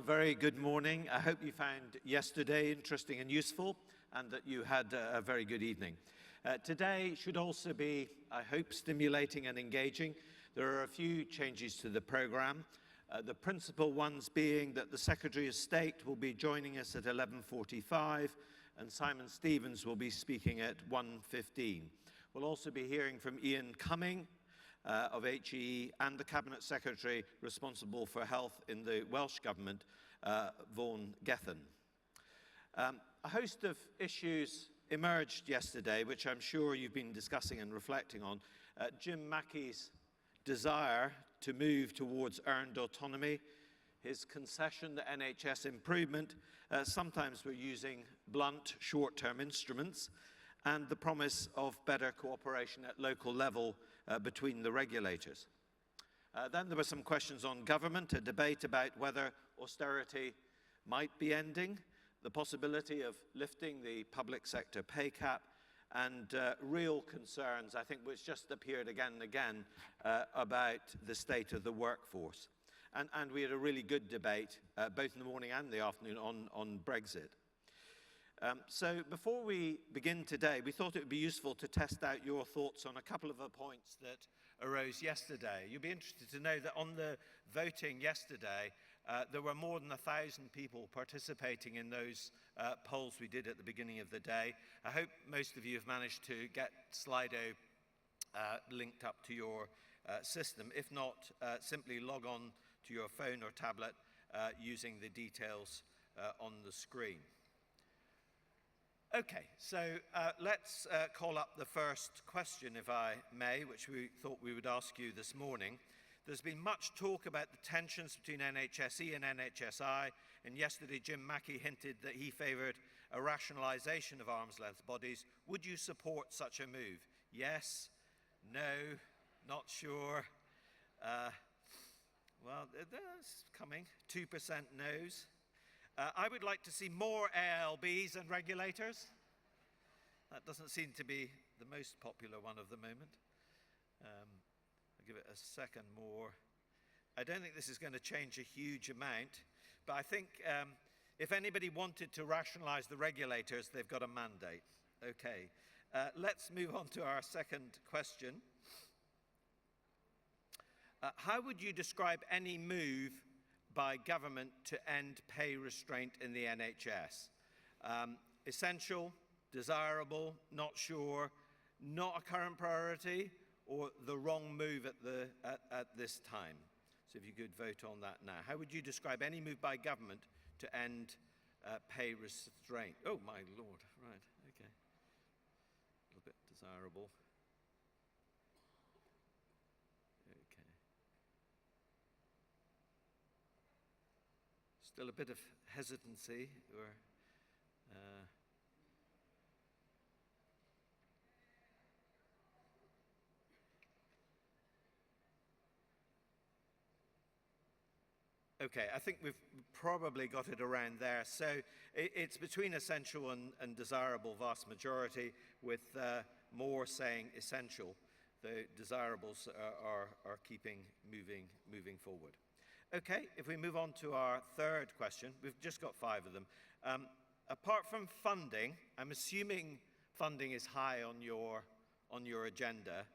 very good morning. I hope you found yesterday interesting and useful, and that you had a very good evening. Today should also be, I hope, stimulating and engaging. There are a few changes to the programme. The principal ones being that the Secretary of State will be joining us at 11:45, and Simon Stevens will be speaking at 1:15. We'll also be hearing from Ian Cumming of HE and the Cabinet Secretary responsible for health in the Welsh Government, Vaughan Gethin. A host of issues emerged yesterday, which I'm sure you've been discussing and reflecting on. Jim Mackey's desire to move towards earned autonomy, his concession to NHS improvement, sometimes we're using blunt, short-term instruments, and the promise of better cooperation at local level between the regulators. Then there were some questions on government, a debate about whether austerity might be ending, the possibility of lifting the public sector pay cap, and real concerns, I think, which just appeared again and again about the state of the workforce. And we had a really good debate, both in the morning and the afternoon, on Brexit. So before we begin today, we thought it would be useful to test out your thoughts on a couple of the points that arose yesterday. You'll be interested to know that on the voting yesterday, there were more than 1,000 people participating in those polls we did at the beginning of the day. I hope most of you have managed to get Slido linked up to your system. If not, simply log on to your phone or tablet using the details on the screen. Okay, so let's call up the first question, if I may, which we thought we would ask you this morning. There's been much talk about the tensions between NHSE and NHSI, and yesterday Jim Mackey hinted that he favoured a rationalisation of arm's-length bodies. Would you support such a move? Yes, no, not sure. Well, that's coming. 2% no's. I would like to see more ALBs and regulators. That doesn't seem to be the most popular one of the moment. I'll give it a second more. I don't think this is going to change a huge amount, but I think if anybody wanted to rationalise the regulators, they've got a mandate. Okay, let's move on to our second question. How would you describe any move by government to end pay restraint in the NHS? Essential, desirable, not sure, not a current priority, or the wrong move at this time? So if you could vote on that now. How would you describe any move by government to end pay restraint? Oh my Lord, right, okay. A little bit desirable. Okay. Still a bit of hesitancy, or okay, I think we've probably got it around there. So it's between essential and desirable, vast majority, with more saying essential. The desirables are keeping moving forward. Okay, if we move on to our third question, we've just got 5 of them. Apart from funding, I'm assuming funding is high on your agenda,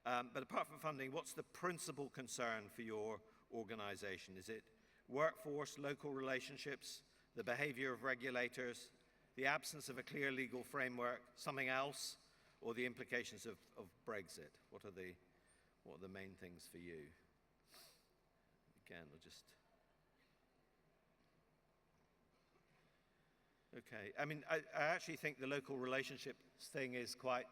but apart from funding, what's the principal concern for your organisation? Is it workforce, local relationships, the behaviour of regulators, the absence of a clear legal framework, something else, or the implications of Brexit? What are the main things for you? Again, we'll just... Okay, I mean, I actually think the local relationships thing is quite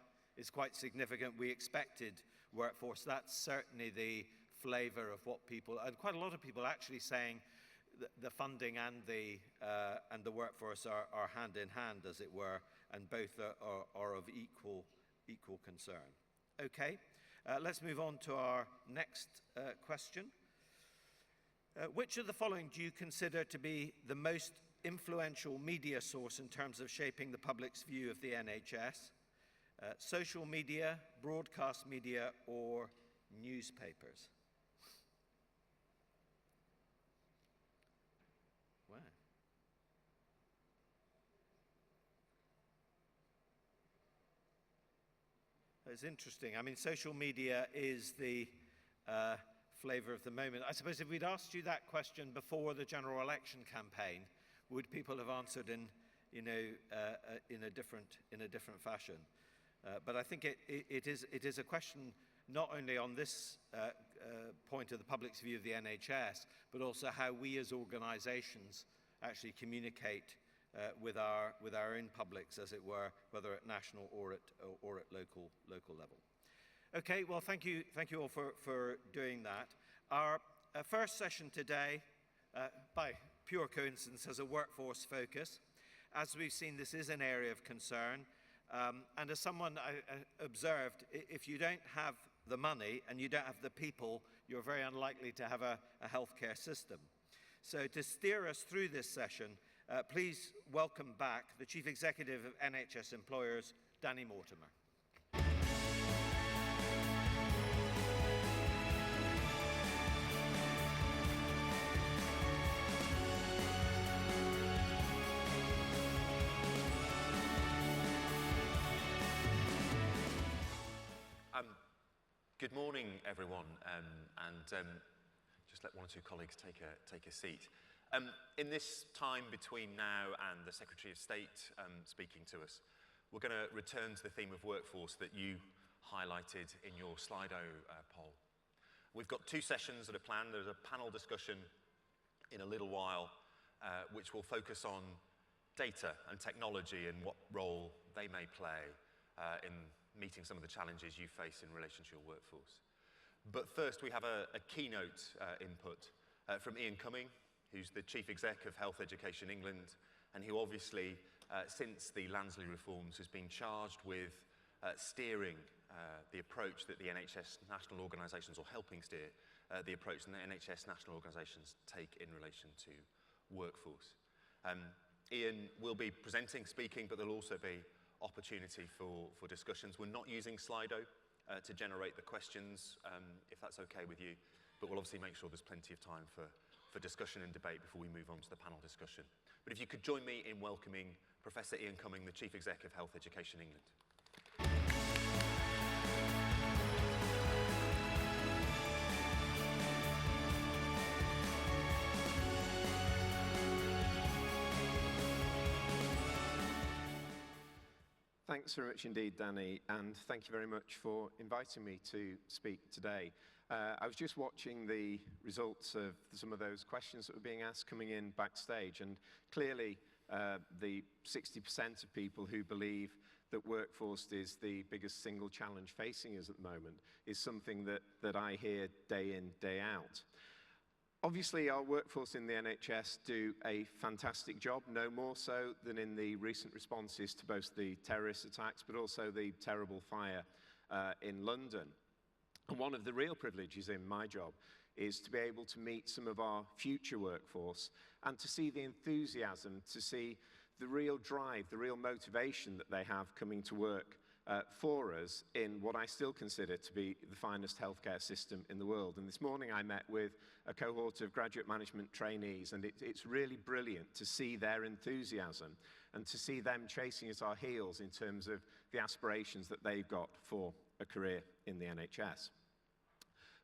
significant. We expected workforce. That's certainly the flavour of what people, and quite a lot of people actually saying the funding and the workforce are hand in hand, as it were, and both are of equal concern. Okay, let's move on to our next question. Which of the following do you consider to be the most influential media source in terms of shaping the public's view of the NHS? Social media, broadcast media, or newspapers? Wow. It's interesting. I mean, social media is the flavor of the moment. I suppose if we'd asked you that question before the general election campaign, would people have answered in a different fashion? But I think it is a question not only on this point of the public's view of the NHS, but also how we as organisations actually communicate with our own publics, as it were, whether at national or at local level. Okay, well, thank you all for doing that. Our first session today, by pure coincidence, has a workforce focus. As we've seen, this is an area of concern. And as someone observed, if you don't have the money and you don't have the people, you're very unlikely to have a healthcare system. So to steer us through this session, please welcome back the Chief Executive of NHS Employers, Danny Mortimer. Good morning, everyone, and just let one or two colleagues take a seat. In this time between now and the Secretary of State speaking to us, we're going to return to the theme of workforce that you highlighted in your Slido poll. We've got two sessions that are planned. There's a panel discussion in a little while, which will focus on data and technology and what role they may play in meeting some of the challenges you face in relation to your workforce. But first, we have a keynote input from Ian Cumming, who's the Chief Exec of Health Education England, and who obviously, since the Lansley reforms, has been charged with steering the approach that the NHS national organisations, or helping steer the approach that the NHS national organisations take in relation to workforce. Ian will be presenting, speaking, but there'll also be opportunity for discussions. We're not using Slido to generate the questions, if that's okay with you, but we'll obviously make sure there's plenty of time for discussion and debate before we move on to the panel discussion. But if you could join me in welcoming Professor Ian Cumming, the Chief Exec of Health Education England. Thanks very much indeed, Danny, and thank you very much for inviting me to speak today. I was just watching the results of some of those questions that were being asked coming in backstage, and clearly the 60% of people who believe that workforce is the biggest single challenge facing us at the moment is something that I hear day in, day out. Obviously, our workforce in the NHS do a fantastic job, no more so than in the recent responses to both the terrorist attacks, but also the terrible fire in London. And one of the real privileges in my job is to be able to meet some of our future workforce and to see the enthusiasm, to see the real drive, the real motivation that they have coming to work for us in what I still consider to be the finest healthcare system in the world. And this morning I met with a cohort of graduate management trainees, and it's really brilliant to see their enthusiasm and to see them chasing at our heels in terms of the aspirations that they've got for a career in the NHS.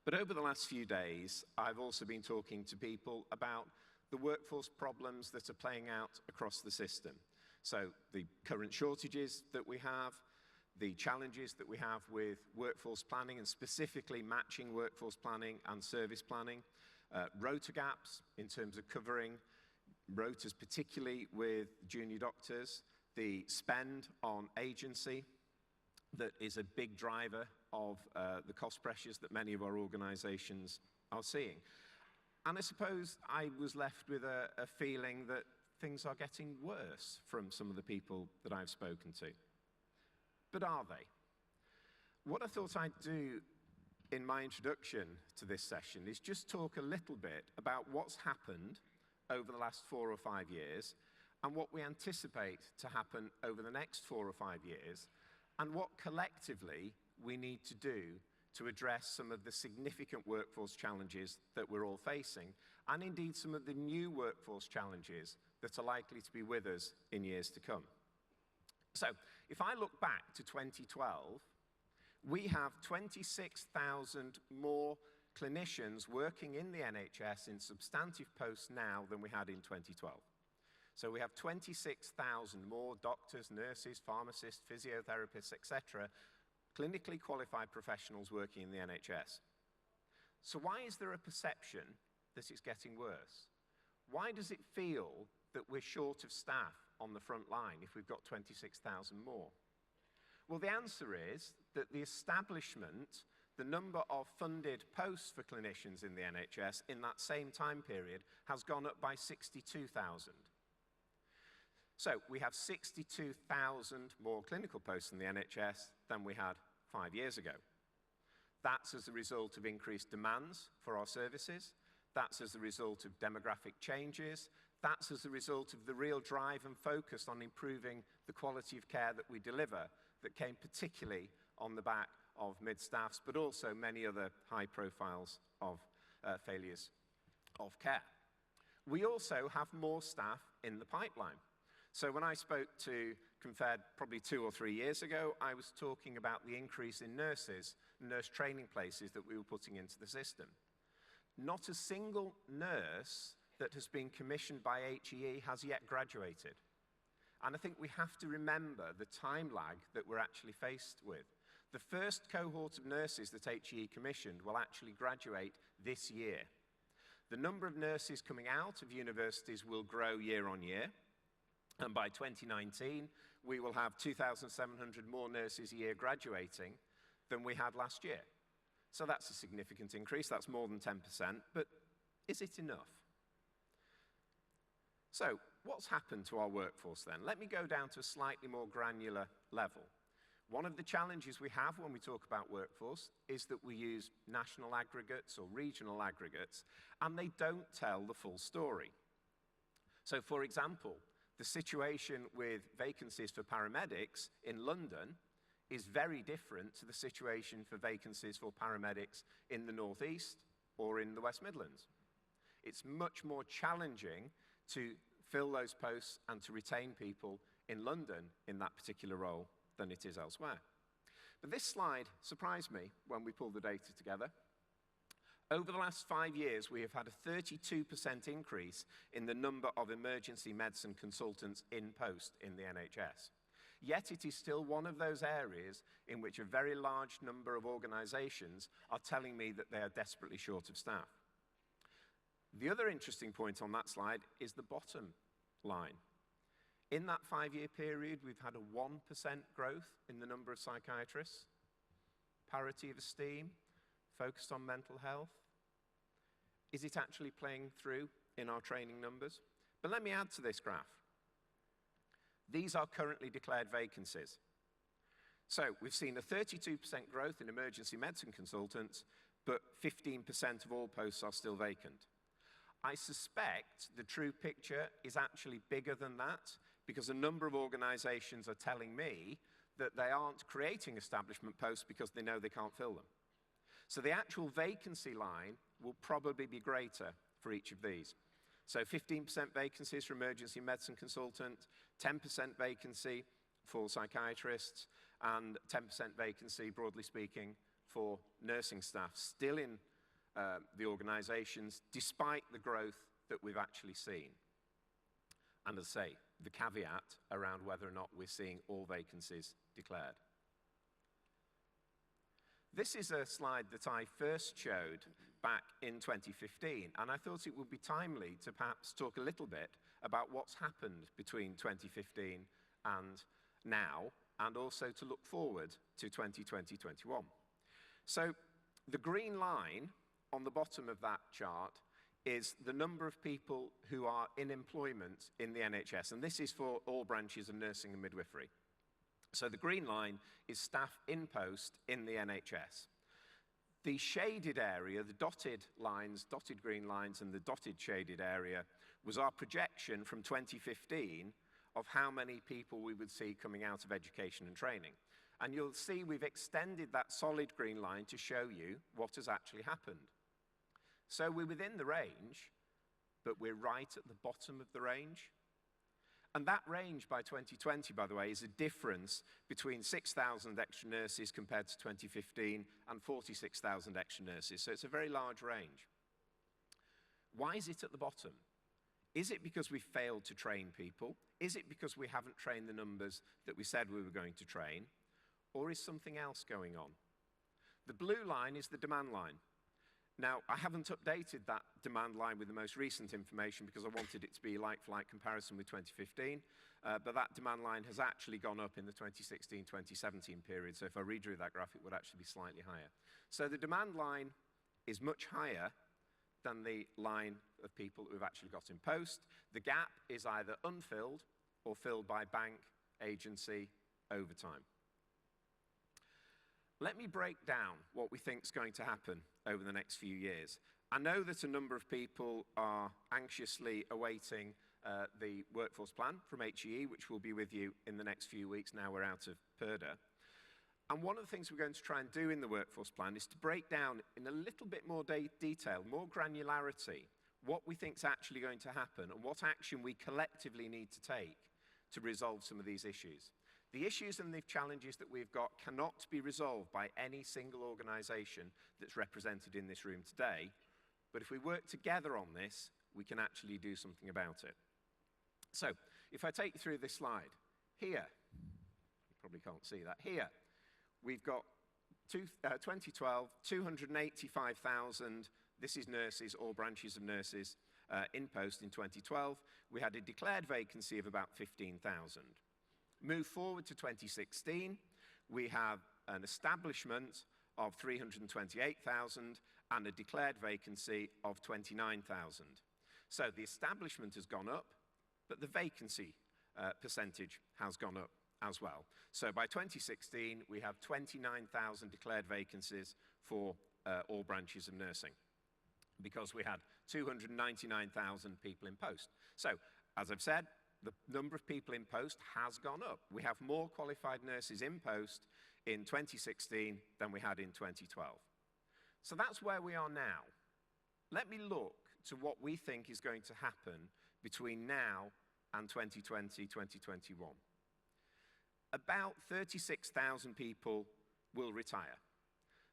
But over the last few days, I've also been talking to people about the workforce problems that are playing out across the system. So the current shortages that we have, the challenges that we have with workforce planning and specifically matching workforce planning and service planning, rota gaps in terms of covering rotas, particularly with junior doctors, the spend on agency that is a big driver of the cost pressures that many of our organisations are seeing. And I suppose I was left with a feeling that things are getting worse from some of the people that I've spoken to. But are they? What I thought I'd do in my introduction to this session is just talk a little bit about what's happened over the last 4 or 5 years and what we anticipate to happen over the next 4 or 5 years, and what collectively we need to do to address some of the significant workforce challenges that we're all facing, and indeed some of the new workforce challenges that are likely to be with us in years to come. So, if I look back to 2012, We have 26,000 more clinicians working in the NHS in substantive posts now than we had in 2012. So we have 26,000 more doctors, nurses, pharmacists, physiotherapists, etc., clinically qualified professionals working in the NHS. So why is there a perception that it's getting worse? Why does it feel that we're short of staff on the front line if we've got 26,000 more? Well, the answer is that the establishment, the number of funded posts for clinicians in the NHS in that same time period has gone up by 62,000. So we have 62,000 more clinical posts in the NHS than we had 5 years ago. That's as a result of increased demands for our services. That's as a result of demographic changes. That's as a result of the real drive and focus on improving the quality of care that we deliver that came particularly on the back of mid-staffs, but also many other high profiles of failures of care. We also have more staff in the pipeline. So when I spoke to Confed probably 2 or 3 years ago, I was talking about the increase in nurses, nurse training places that we were putting into the system. Not a single nurse that has been commissioned by HEE has yet graduated. And I think we have to remember the time lag that we're actually faced with. The first cohort of nurses that HEE commissioned will actually graduate this year. The number of nurses coming out of universities will grow year on year. And by 2019, we will have 2,700 more nurses a year graduating than we had last year. So that's a significant increase. That's more than 10%. But is it enough? So what's happened to our workforce then? Let me go down to a slightly more granular level. One of the challenges we have when we talk about workforce is that we use national aggregates or regional aggregates, and they don't tell the full story. So for example, the situation with vacancies for paramedics in London is very different to the situation for vacancies for paramedics in the North East or in the West Midlands. It's much more challenging to fill those posts and to retain people in London in that particular role than it is elsewhere. But this slide surprised me when we pulled the data together. Over the last 5 years, we have had a 32% increase in the number of emergency medicine consultants in post in the NHS. Yet it is still one of those areas in which a very large number of organisations are telling me that they are desperately short of staff. The other interesting point on that slide is the bottom line. In that 5-year period, we've had a 1% growth in the number of psychiatrists, parity of esteem, focused on mental health. Is it actually playing through in our training numbers? But let me add to this graph. These are currently declared vacancies. So we've seen a 32% growth in emergency medicine consultants, but 15% of all posts are still vacant. I suspect the true picture is actually bigger than that, because a number of organisations are telling me that they aren't creating establishment posts because they know they can't fill them. So the actual vacancy line will probably be greater for each of these. So 15% vacancies for emergency medicine consultant, 10% vacancy for psychiatrists, and 10% vacancy, broadly speaking, for nursing staff still in the organisations, despite the growth that we've actually seen. And as I say, the caveat around whether or not we're seeing all vacancies declared. This is a slide that I first showed back in 2015, and I thought it would be timely to perhaps talk a little bit about what's happened between 2015 and now, and also to look forward to 2020-21. So the green line on the bottom of that chart is the number of people who are in employment in the NHS, and this is for all branches of nursing and midwifery. So the green line is staff in post in the NHS. The shaded area, the dotted lines, dotted green lines, and the dotted shaded area was our projection from 2015 of how many people we would see coming out of education and training. And you'll see we've extended that solid green line to show you what has actually happened. So we're within the range, but we're right at the bottom of the range. And that range by 2020, by the way, is a difference between 6,000 extra nurses compared to 2015 and 46,000 extra nurses. So it's a very large range. Why is it at the bottom? Is it because we failed to train people? Is it because we haven't trained the numbers that we said we were going to train? Or is something else going on? The blue line is the demand line. Now, I haven't updated that demand line with the most recent information because I wanted it to be like-for-like comparison with 2015, but that demand line has actually gone up in the 2016-2017 period, so if I redrew that graph, it would actually be slightly higher. So the demand line is much higher than the line of people who have actually got in post. The gap is either unfilled or filled by bank, agency, overtime. Let me break down what we think is going to happen over the next few years. I know that a number of people are anxiously awaiting the workforce plan from HEE, which will be with you in the next few weeks now we're out of PERDA. And one of the things we're going to try and do in the workforce plan is to break down in a little bit more detail, more granularity, what we think is actually going to happen and what action we collectively need to take to resolve some of these issues. The issues and the challenges that we've got cannot be resolved by any single organisation that's represented in this room today, but if we work together on this, we can actually do something about it. So, if I take you through this slide, here, you probably can't see that, here, we've got 2012, 285,000, this is nurses, all branches of nurses, in post in 2012. We had a declared vacancy of about 15,000. Move forward to 2016, we have an establishment of 328,000 and a declared vacancy of 29,000. So the establishment has gone up, but the vacancy percentage has gone up as well. So by 2016, we have 29,000 declared vacancies for all branches of nursing because we had 299,000 people in post. So, as I've said, the number of people in post has gone up. We have more qualified nurses in post in 2016 than we had in 2012. So that's where we are now. Let me look to what we think is going to happen between now and 2020, 2021. About 36,000 people will retire.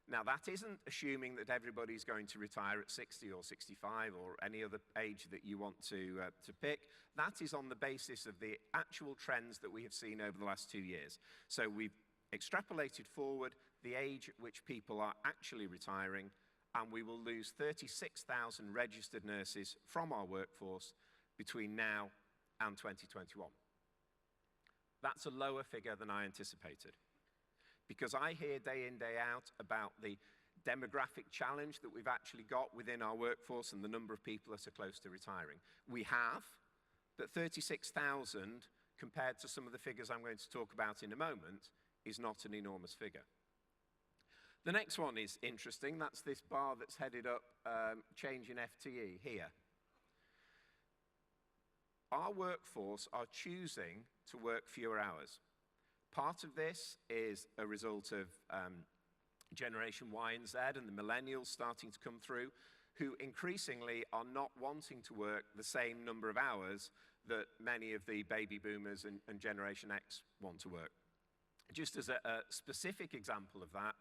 Now, that isn't assuming that everybody's going to retire at 60 or 65 or any other age that you want to pick. That is on the basis of the actual trends that we have seen over the last 2 years. So we've extrapolated forward the age at which people are actually retiring, and we will lose 36,000 registered nurses from our workforce between now and 2021. That's a lower figure than I anticipated, because I hear day in, day out about the demographic challenge that we've actually got within our workforce and the number of people that are close to retiring. We have, but 36,000 compared to some of the figures I'm going to talk about in a moment is not an enormous figure. The next one is interesting. That's this bar that's headed up change in FTE here. Our workforce are choosing to work fewer hours. Part of this is a result of Generation Y and Z and the millennials starting to come through, who increasingly are not wanting to work the same number of hours that many of the baby boomers and Generation X want to work. Just as a specific example of that,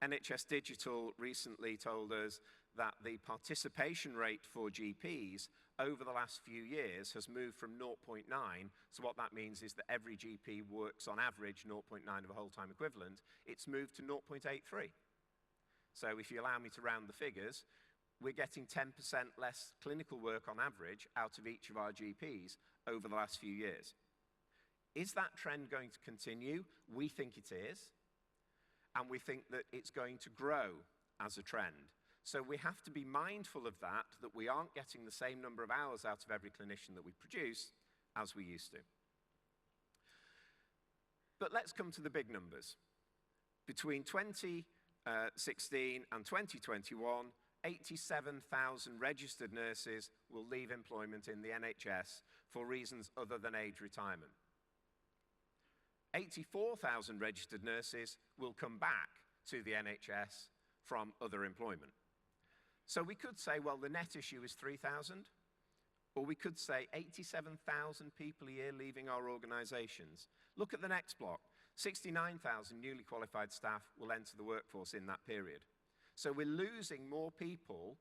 NHS Digital recently told us that the participation rate for GPs over the last few years has moved from 0.9, so what that means is that every GP works on average 0.9 of a whole-time equivalent, it's moved to 0.83. So if you allow me to round the figures, we're getting 10% less clinical work on average out of each of our GPs over the last few years. Is that trend going to continue? We think it is, and we think that it's going to grow as a trend. So we have to be mindful of that we aren't getting the same number of hours out of every clinician that we produce as we used to. But let's come to the big numbers. Between 2016 and 2021, 87,000 registered nurses will leave employment in the NHS for reasons other than age retirement. 84,000 registered nurses will come back to the NHS from other employment. So we could say, well, the net issue is 3,000, Or we could say 87,000 people a year leaving our organizations. Look at the next block. 69,000 newly qualified staff will enter the workforce in that period. So we're losing more people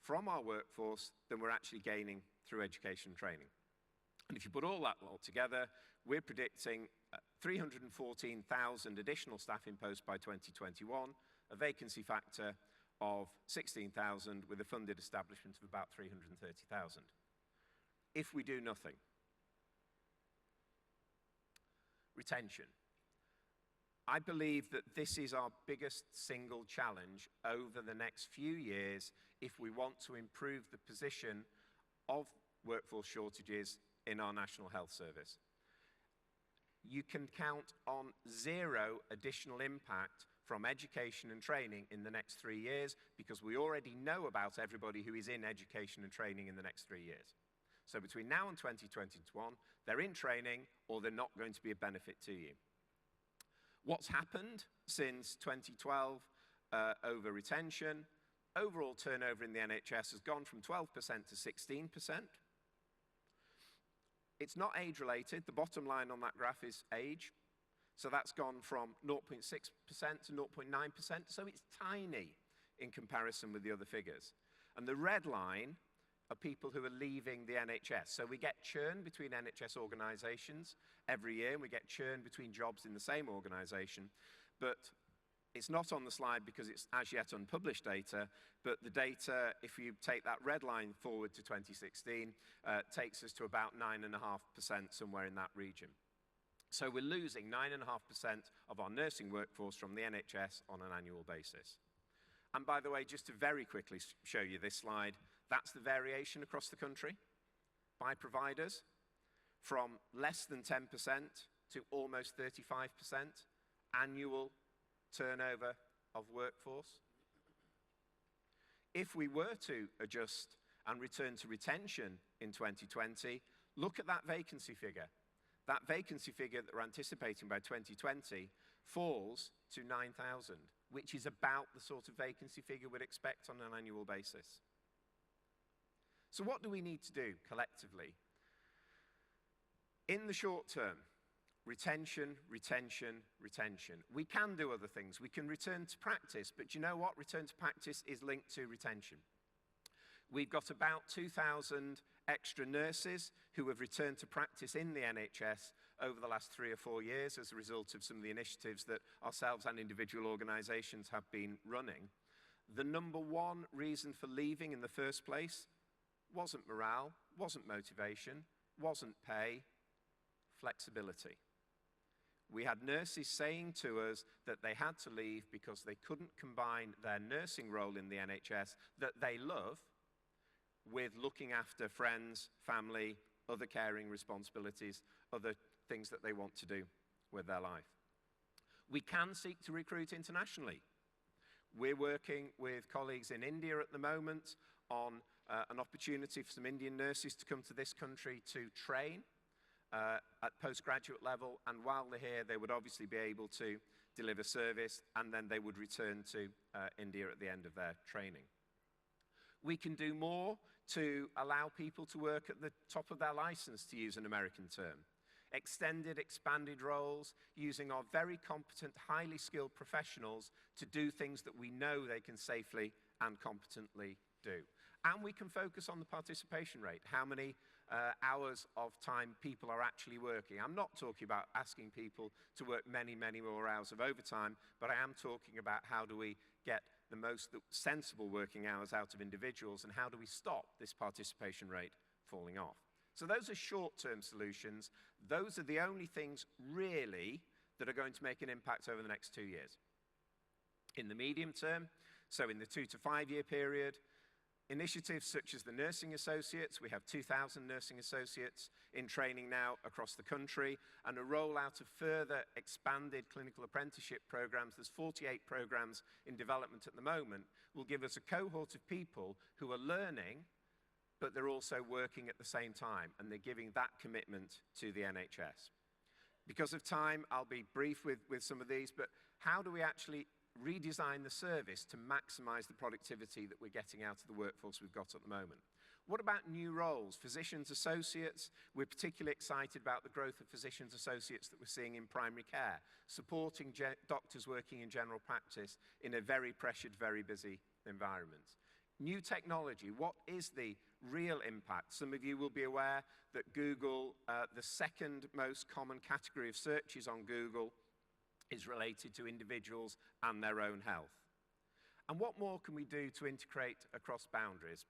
from our workforce than we're actually gaining through education and training. And if you put all that together, we're predicting 314,000 additional staff in post by 2021, a vacancy factor of 16,000 with a funded establishment of about 330,000. If we do nothing. Retention. I believe that this is our biggest single challenge over the next few years if we want to improve the position of workforce shortages in our National Health Service. You can count on 0 additional impact from education and training in the next 3 years because we already know about everybody who is in education and training in the next 3 years. So between now and 2021, they're in training or they're not going to be a benefit to you. What's happened since 2012 over retention? Overall turnover in the NHS has gone from 12% to 16%. It's not age-related. The bottom line on that graph is age. So that's gone from 0.6% to 0.9%. So it's tiny in comparison with the other figures. And the red line are people who are leaving the NHS. So we get churn between NHS organisations every year, and we get churn between jobs in the same organisation. But it's not on the slide because it's as yet unpublished data, but the data, if you take that red line forward to 2016, takes us to about 9.5%, somewhere in that region. So we're losing 9.5% of our nursing workforce from the NHS on an annual basis. And by the way, just to very quickly show you this slide, that's the variation across the country by providers, from less than 10% to almost 35% annual turnover of workforce. If we were to adjust and return to retention in 2020, look at that vacancy figure. That vacancy figure that we're anticipating by 2020 falls to 9,000, which is about the sort of vacancy figure we'd expect on an annual basis. So what do we need to do collectively? In the short term, retention, retention, retention. We can do other things. We can return to practice, but you know what? Return to practice is linked to retention. We've got about 2,000 extra nurses who have returned to practice in the NHS over the last 3 or 4 years as a result of some of the initiatives that ourselves and individual organisations have been running. The number one reason for leaving in the first place wasn't morale, wasn't motivation, wasn't pay, flexibility. We had nurses saying to us that they had to leave because they couldn't combine their nursing role in the NHS that they love with looking after friends, family, other caring responsibilities, other things that they want to do with their life. We can seek to recruit internationally. We're working with colleagues in India at the moment on an opportunity for some Indian nurses to come to this country to train at postgraduate level, and while they're here, they would obviously be able to deliver service, and then they would return to India at the end of their training. We can do more to allow people to work at the top of their license, to use an American term. Extended, expanded roles, using our very competent, highly skilled professionals to do things that we know they can safely and competently do. And we can focus on the participation rate, how many hours of time people are actually working. I'm not talking about asking people to work many, many more hours of overtime, but I am talking about how do we get the most sensible working hours out of individuals, and how do we stop this participation rate falling off. So those are short-term solutions. Those are the only things really that are going to make an impact over the next 2 years. In the medium term, so in the 2 to 5 year period, initiatives such as the nursing associates, we have 2,000 nursing associates in training now across the country, and a rollout of further expanded clinical apprenticeship programs, there's 48 programs in development at the moment, will give us a cohort of people who are learning, but they're also working at the same time, and they're giving that commitment to the NHS. Because of time, I'll be brief with some of these, but how do we actually redesign the service to maximize the productivity that we're getting out of the workforce we've got at the moment? What about new roles? Physicians associates, we're particularly excited about the growth of physicians associates that we're seeing in primary care, supporting doctors working in general practice in a very pressured, very busy environment. New technology, what is the real impact? Some of you will be aware that Google, the second most common category of searches on Google is related to individuals and their own health. And what more can we do to integrate across boundaries?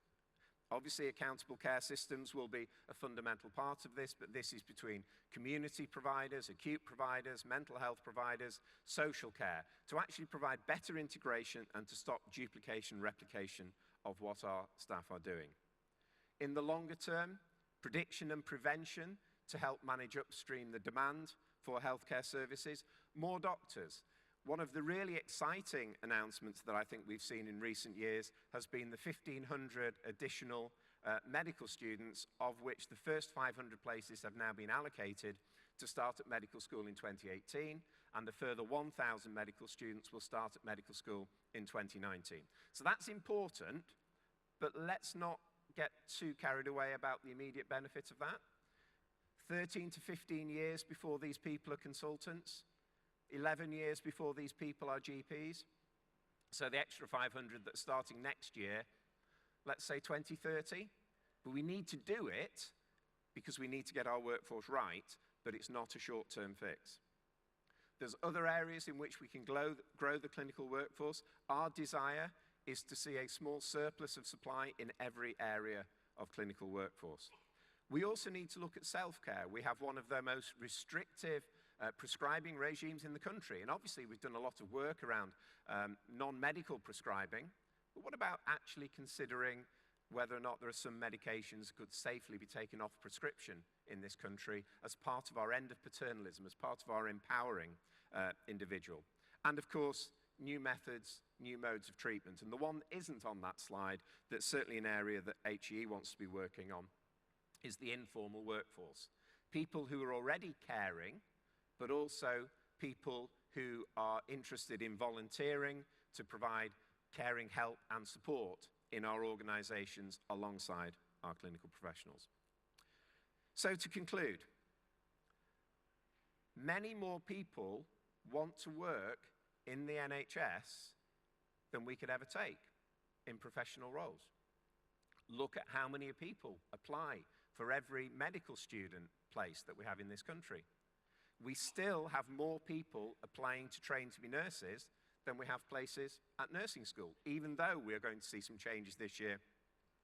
Obviously, accountable care systems will be a fundamental part of this, but this is between community providers, acute providers, mental health providers, social care, to actually provide better integration and to stop duplication, replication of what our staff are doing. In the longer term, prediction and prevention to help manage upstream the demand for healthcare services, more doctors. One of the really exciting announcements that I think we've seen in recent years has been the 1,500 additional medical students, of which the first 500 places have now been allocated to start at medical school in 2018, and a further 1,000 medical students will start at medical school in 2019. So that's important, but let's not get too carried away about the immediate benefit of that. 13 to 15 years before these people are consultants, 11 years before these people are GPs. So the extra 500 that are starting next year, let's say 2030. But we need to do it because we need to get our workforce right, but it's not a short-term fix. There's other areas in which we can grow the clinical workforce. Our desire is to see a small surplus of supply in every area of clinical workforce. We also need to look at self-care. We have one of the most restrictive prescribing regimes in the country. And obviously, we've done a lot of work around non-medical prescribing. But what about actually considering whether or not there are some medications that could safely be taken off prescription in this country as part of our end of paternalism, as part of our empowering individual? And of course, new methods, new modes of treatment. And the one that isn't on that slide, that's certainly an area that HEE wants to be working on, is the informal workforce. People who are already caring, but also people who are interested in volunteering to provide caring help and support in our organizations alongside our clinical professionals. So to conclude, many more people want to work in the NHS than we could ever take in professional roles. Look at how many people apply for every medical student place that we have in this country. We still have more people applying to train to be nurses than we have places at nursing school, even though we are going to see some changes this year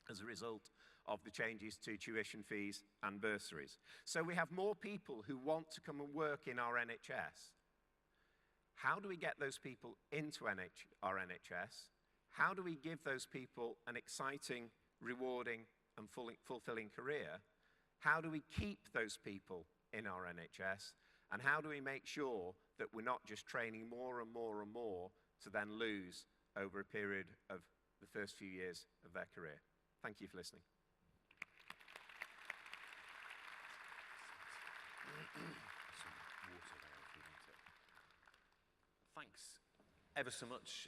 as a result of the changes to tuition fees and bursaries. So we have more people who want to come and work in our NHS. How do we get those people into our NHS? How do we give those people an exciting, rewarding, and fulfilling career? How do we keep those people in our NHS? And how do we make sure that we're not just training more and more and more to then lose over a period of the first few years of their career? Thank you for listening. Thanks ever so much,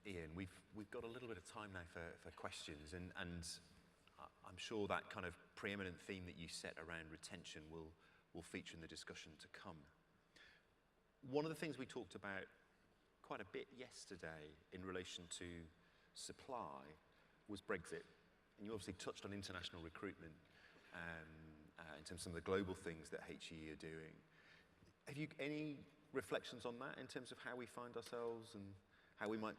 Ian. We've got a little bit of time now for questions, and I'm sure that kind of preeminent theme that you set around retention will feature in the discussion to come. One of the things we talked about quite a bit yesterday in relation to supply was Brexit. And you obviously touched on international recruitment in terms of some of the global things that HEE are doing. Have you any reflections on that in terms of how we find ourselves and how we might,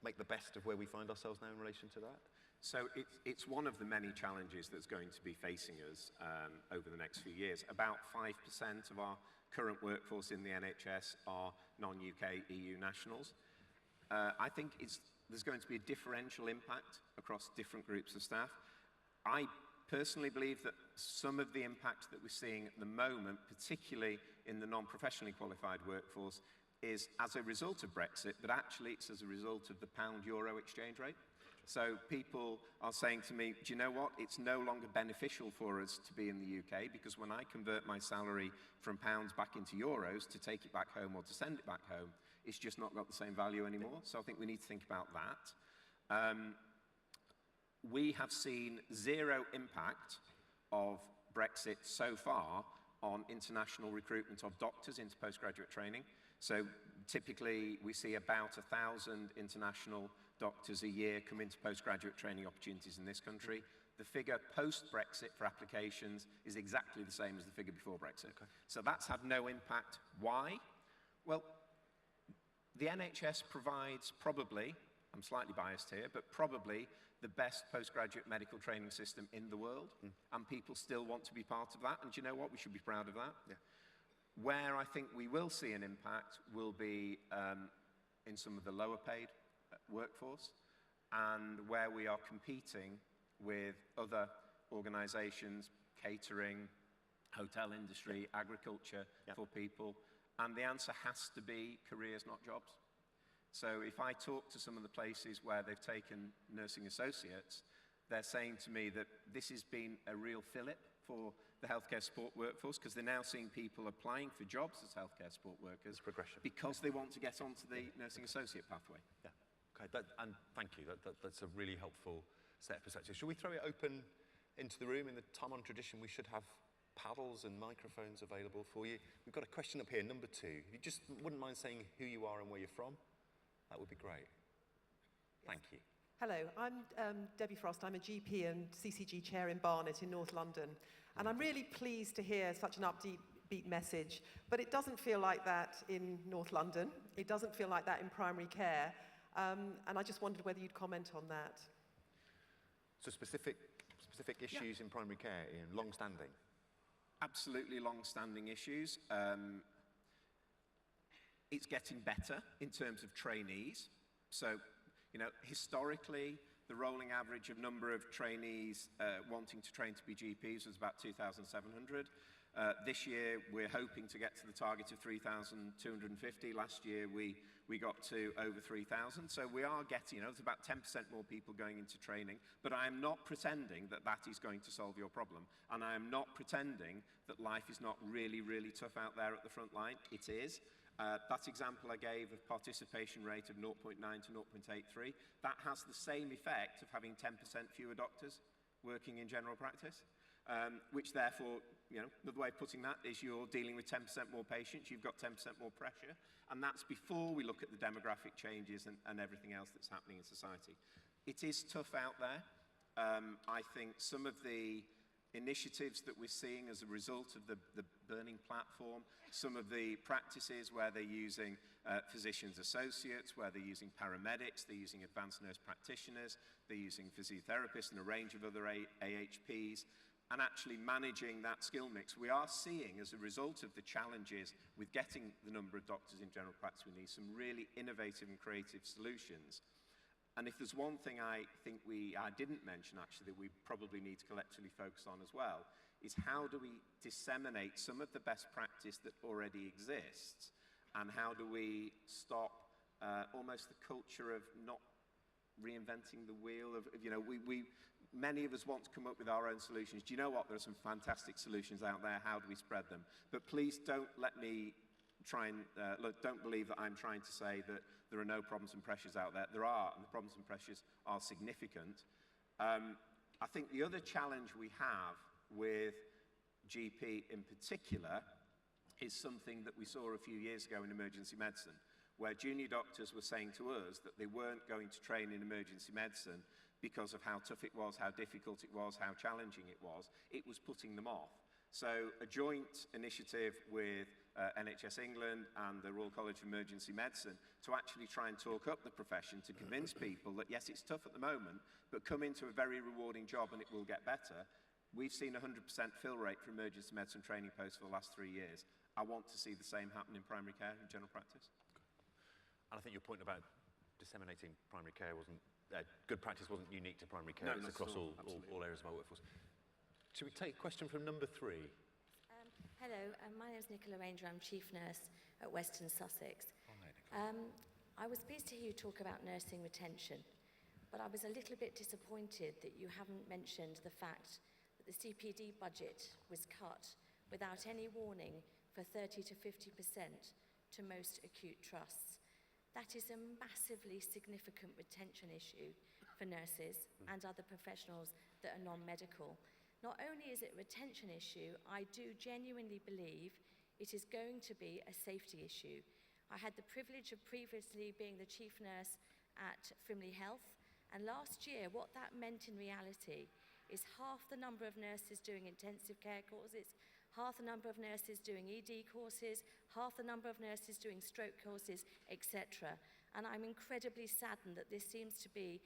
make the best of where we find ourselves now in relation to that? So it's one of the many challenges that's going to be facing us over the next few years. About 5% of our current workforce in the NHS are non-UK EU nationals. I think there's going to be a differential impact across different groups of staff. I personally believe that some of the impact that we're seeing at the moment, particularly in the non-professionally qualified workforce, is as a result of Brexit, but actually it's as a result of the pound-euro exchange rate. So people are saying to me, do you know what? It's no longer beneficial for us to be in the UK because when I convert my salary from pounds back into euros to take it back home or to send it back home, it's just not got the same value anymore. So I think we need to think about that. we have seen zero impact of Brexit so far on international recruitment of doctors into postgraduate training. So typically we see about 1,000 international doctors a year come into postgraduate training opportunities in this country. The figure post-Brexit for applications is exactly the same as the figure before Brexit. Okay. So that's had no impact. Why? Well, the NHS provides probably, I'm slightly biased here, but probably the best postgraduate medical training system in the world, and people still want to be part of that, and do you know what? We should be proud of that. Yeah. Where I think we will see an impact will be in some of the lower paid workforce, and where we are competing with other organisations, catering, hotel industry, agriculture for people, and the answer has to be careers, not jobs. So if I talk to some of the places where they've taken nursing associates, they're saying to me that this has been a real fillip for the healthcare support workforce, because they're now seeing people applying for jobs as healthcare support workers because they want to get onto the nursing associate pathway. Yeah, okay, and thank you. That's a really helpful set of perspectives. Shall we throw it open into the room? In the time-honored tradition, we should have paddles and microphones available for you. We've got a question up here, number 2. If you just wouldn't mind saying who you are and where you're from, that would be great. Thank you. Hello, I'm Debbie Frost. I'm a GP and CCG chair in Barnet in North London. And I'm really pleased to hear such an upbeat message, but it doesn't feel like that in North London. It doesn't feel like that in primary care. And I just wondered whether you'd comment on that. So specific issues in primary care, Ian, long-standing? Absolutely long-standing issues. It's getting better in terms of trainees. So, you know, historically, the rolling average of number of trainees wanting to train to be GPs was about 2,700. This year, we're hoping to get to the target of 3,250. Last year, we got to over 3,000. So we are getting, you know, there's about 10% more people going into training. But I am not pretending that that is going to solve your problem. And I am not pretending that life is not really, really tough out there at the front line. It is. That example I gave of participation rate of 0.9 to 0.83, that has the same effect of having 10% fewer doctors working in general practice, which therefore, you know, another way of putting that is you're dealing with 10% more patients, you've got 10% more pressure, and that's before we look at the demographic changes and everything else that's happening in society. It is tough out there. I think some of the initiatives that we're seeing as a result of the burning platform, some of the practices where they're using physicians associates, where they're using paramedics, they're using advanced nurse practitioners, they're using physiotherapists and a range of other AHPs, and actually managing that skill mix. We are seeing, as a result of the challenges with getting the number of doctors in general practice we need, some really innovative and creative solutions. And if there's one thing I think I didn't mention actually that we probably need to collectively focus on as well, is how do we disseminate some of the best practice that already exists, and how do we stop almost the culture of not reinventing the wheel of, you know, many of us want to come up with our own solutions. Do you know what? There are some fantastic solutions out there. How do we spread them? But please don't let me try and, don't believe that I'm trying to say that there are no problems and pressures out there. There are, and the problems and pressures are significant. I think the other challenge we have with GP in particular is something that we saw a few years ago in emergency medicine, where junior doctors were saying to us that they weren't going to train in emergency medicine because of how tough it was, how difficult it was, how challenging it was. It was putting them off. So a joint initiative with NHS England and the Royal College of Emergency Medicine to actually try and talk up the profession, to convince people that yes, it's tough at the moment, but come into a very rewarding job and it will get better. We've seen a 100% fill rate for emergency medicine training posts for the last 3 years. I want to see the same happen in primary care and general practice. And I think your point about disseminating primary care wasn't, good practice wasn't unique to primary care, it's across all areas of our workforce. Should we take a question from number 3? Hello, my name is Nicola Ranger. I'm Chief Nurse at Western Sussex. Hi, Nicola. I was pleased to hear you talk about nursing retention, but I was a little bit disappointed that you haven't mentioned the fact that the CPD budget was cut without any warning for 30 to 50% to most acute trusts. That is a massively significant retention issue for nurses and other professionals that are non-medical. Not only is it a retention issue, I do genuinely believe it is going to be a safety issue. I had the privilege of previously being the chief nurse at Frimley Health, and last year what that meant in reality is half the number of nurses doing intensive care courses, half the number of nurses doing ED courses, half the number of nurses doing stroke courses, etc. And I'm incredibly saddened that this seems to be,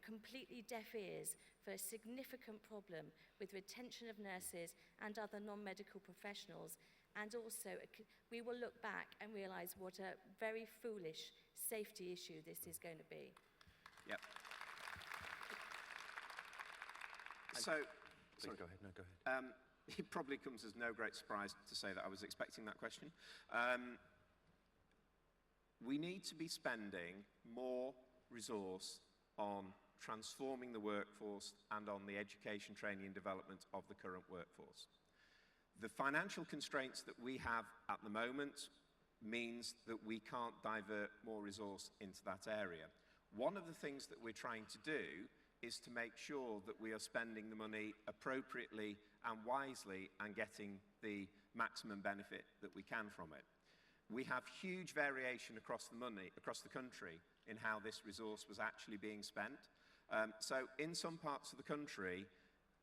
completely deaf ears for a significant problem with retention of nurses and other non-medical professionals. And also, we will look back and realise what a very foolish safety issue this is going to be. Yep. So, Please go ahead. No, go ahead. It probably comes as no great surprise to say that I was expecting that question. We need to be spending more resource on transforming the workforce and on the education, training and development of the current workforce. The financial constraints that we have at the moment means that we can't divert more resource into that area. One of the things that we're trying to do is to make sure that we are spending the money appropriately and wisely and getting the maximum benefit that we can from it. We have huge variation across the country in how this resource was actually being spent. So in some parts of the country,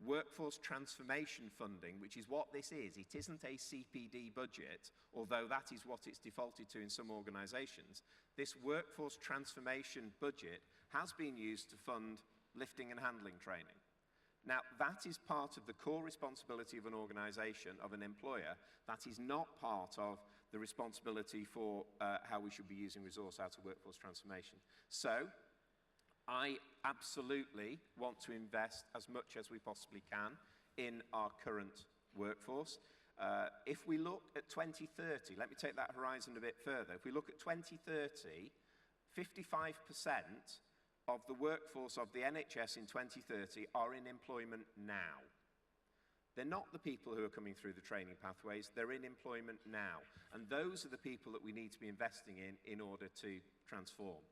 workforce transformation funding, which is what this is, it isn't a CPD budget, although that is what it's defaulted to in some organisations. This workforce transformation budget has been used to fund lifting and handling training. Now, that is part of the core responsibility of an organisation, of an employer. That is not part of the responsibility for how we should be using resource out of workforce transformation. So, I absolutely want to invest as much as we possibly can in our current workforce. If we look at 2030, let me take that horizon a bit further. If we look at 2030, 55% of the workforce of the NHS in 2030 are in employment now. They're not the people who are coming through the training pathways, they're in employment now. And those are the people that we need to be investing in order to transform.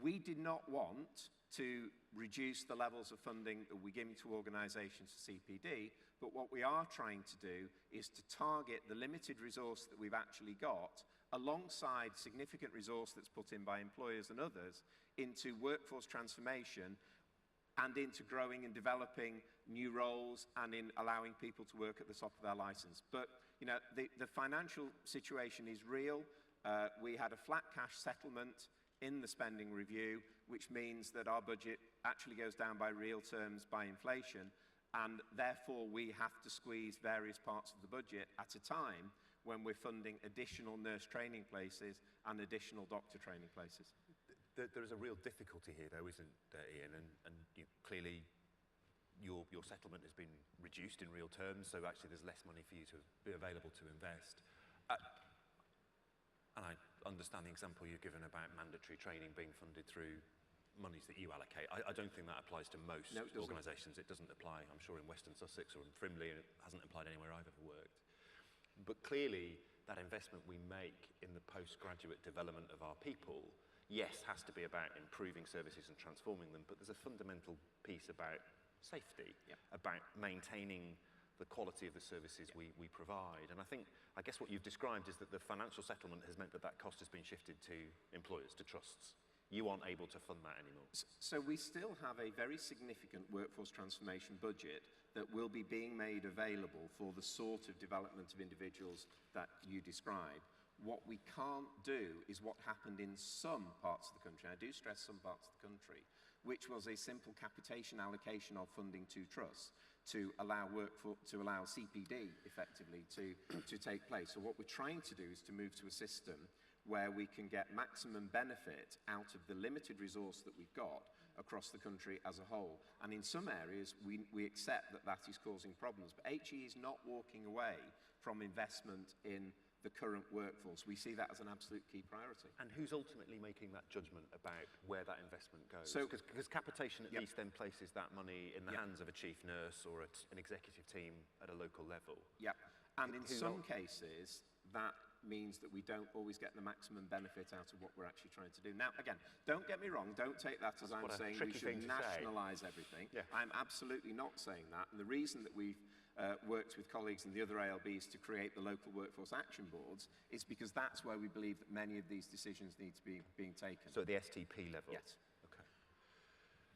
We did not want to reduce the levels of funding that we give to organisations for CPD, but what we are trying to do is to target the limited resource that we've actually got alongside significant resource that's put in by employers and others into workforce transformation and into growing and developing new roles and in allowing people to work at the top of their licence. But the financial situation is real. We had a flat cash settlement in the spending review, which means that our budget actually goes down by real terms by inflation, and therefore we have to squeeze various parts of the budget at a time when we're funding additional nurse training places and additional doctor training places. There is a real difficulty here, though, isn't there, Ian? And clearly your settlement has been reduced in real terms, so actually there's less money for you to be available to invest. And I understand the example you've given about mandatory training being funded through monies that you allocate. I don't think that applies to most organisations. It doesn't apply, I'm sure, in Western Sussex or in Frimley, and it hasn't applied anywhere I've ever worked. But clearly, that investment we make in the postgraduate development of our people, yes, has to be about improving services and transforming them, but there's a fundamental piece about safety, about maintaining the quality of the services we provide. And I guess what you've described is that the financial settlement has meant that cost has been shifted to employers, to trusts. You aren't able to fund that anymore. So we still have a very significant workforce transformation budget that will be being made available for the sort of development of individuals that you describe. What we can't do is what happened in some parts of the country, and I do stress some parts of the country, which was a simple capitation allocation of funding to trusts to allow CPD effectively to take place. So what we're trying to do is to move to a system where we can get maximum benefit out of the limited resource that we've got across the country as a whole. And in some areas, we accept that is causing problems. But HE is not walking away from investment in the current workforce. We see that as an absolute key priority. And who's ultimately making that judgment about where that investment goes? So, because capitation at least then places that money in the hands of a chief nurse or an executive team at a local level. Yeah, and in some cases, that means that we don't always get the maximum benefit out of what we're actually trying to do. Now, again, don't get me wrong, don't take that as I'm saying we should nationalise everything. Yeah. I'm absolutely not saying that, and the reason that we've worked with colleagues in the other ALBs to create the local workforce action boards is because that's where we believe that many of these decisions need to be being taken. So at the STP level? Yes. Okay.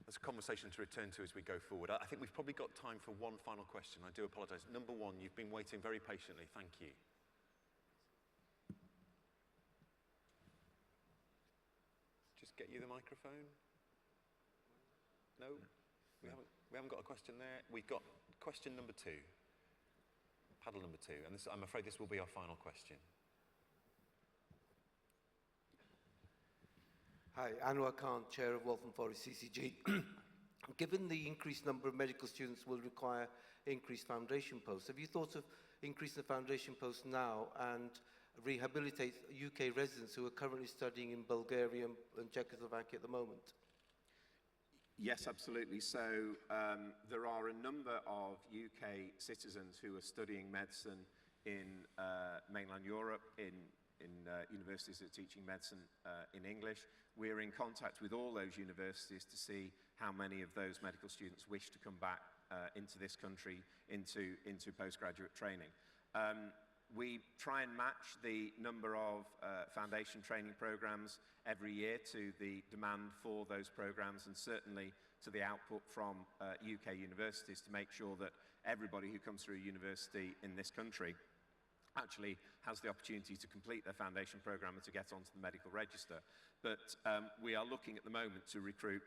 That's a conversation to return to as we go forward. I think we've probably got time for one final question. I do apologise. Number one, you've been waiting very patiently. Thank you. Just get you the microphone. No? We haven't got a question there. We've got question number two. Paddle number two. And this, I'm afraid this will be our final question. Hi, Anwar Khan, Chair of Waltham Forest CCG. Given the increased number of medical students will require increased foundation posts, have you thought of increasing the foundation posts now and rehabilitate UK residents who are currently studying in Bulgaria and Czechoslovakia at the moment? Yes, absolutely. So there are a number of UK citizens who are studying medicine in mainland Europe, in universities that are teaching medicine in English. We're in contact with all those universities to see how many of those medical students wish to come back into this country, into postgraduate training. We try and match the number of foundation training programs every year to the demand for those programs, and certainly to the output from UK universities, to make sure that everybody who comes through university in this country actually has the opportunity to complete their foundation program and to get onto the medical register. But we are looking at the moment to recruit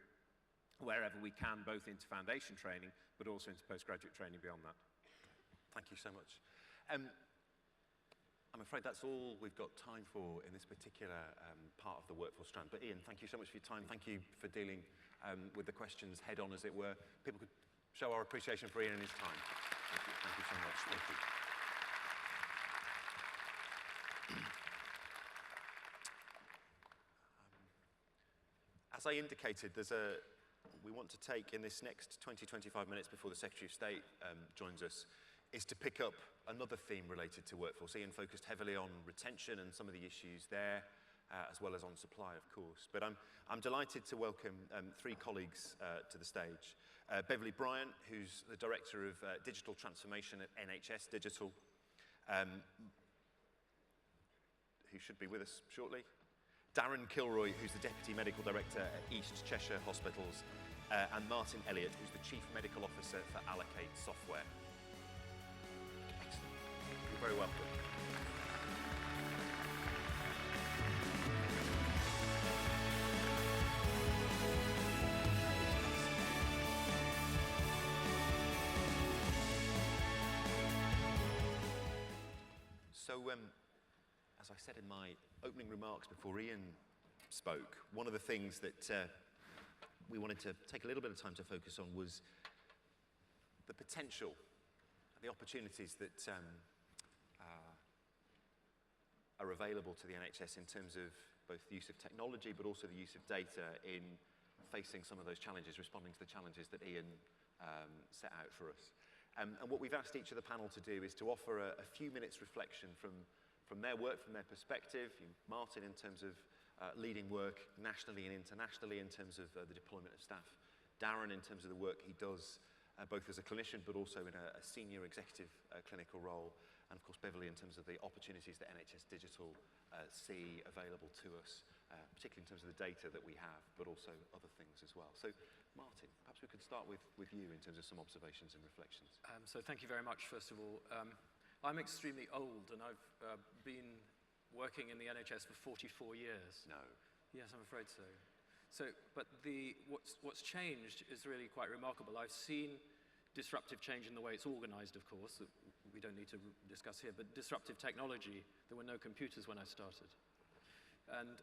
wherever we can, both into foundation training, but also into postgraduate training beyond that. Thank you so much. I'm afraid that's all we've got time for in this particular part of the workforce strand. But Ian, thank you so much for your time. Thank you for dealing with the questions head on, as it were. People could show our appreciation for Ian and his time. Thank you so much. Thank you. As I indicated, we want to take in this next 20-25 minutes before the Secretary of State joins us, is to pick up another theme related to workforce. Ian focused heavily on retention and some of the issues there, as well as on supply, of course. But I'm delighted to welcome three colleagues to the stage. Beverley Bryant, who's the Director of Digital Transformation at NHS Digital, who should be with us shortly. Darren Kilroy, who's the Deputy Medical Director at East Cheshire Hospitals, and Martin Elliot, who's the Chief Medical Officer for Allocate Software. Excellent. You're very welcome. So, as I said in my opening remarks before Ian spoke, one of the things that we wanted to take a little bit of time to focus on was the potential, the opportunities that are available to the NHS in terms of both the use of technology but also the use of data in facing some of those challenges, responding to the challenges that Ian set out for us. And what we've asked each of the panel to do is to offer a few minutes reflection from their work, from their perspective. Martin in terms of leading work nationally and internationally in terms of the deployment of staff. Darren in terms of the work he does both as a clinician but also in a senior executive clinical role. And of course Beverley in terms of the opportunities that NHS Digital see available to us, particularly in terms of the data that we have, but also other things as well. So Martin, perhaps we could start with you in terms of some observations and reflections. So thank you very much, first of all. I'm extremely old, and I've been working in the NHS for 44 years. No. Yes, I'm afraid so. But what's changed is really quite remarkable. I've seen disruptive change in the way it's organized, of course, that we don't need to discuss here, but disruptive technology. There were no computers when I started. And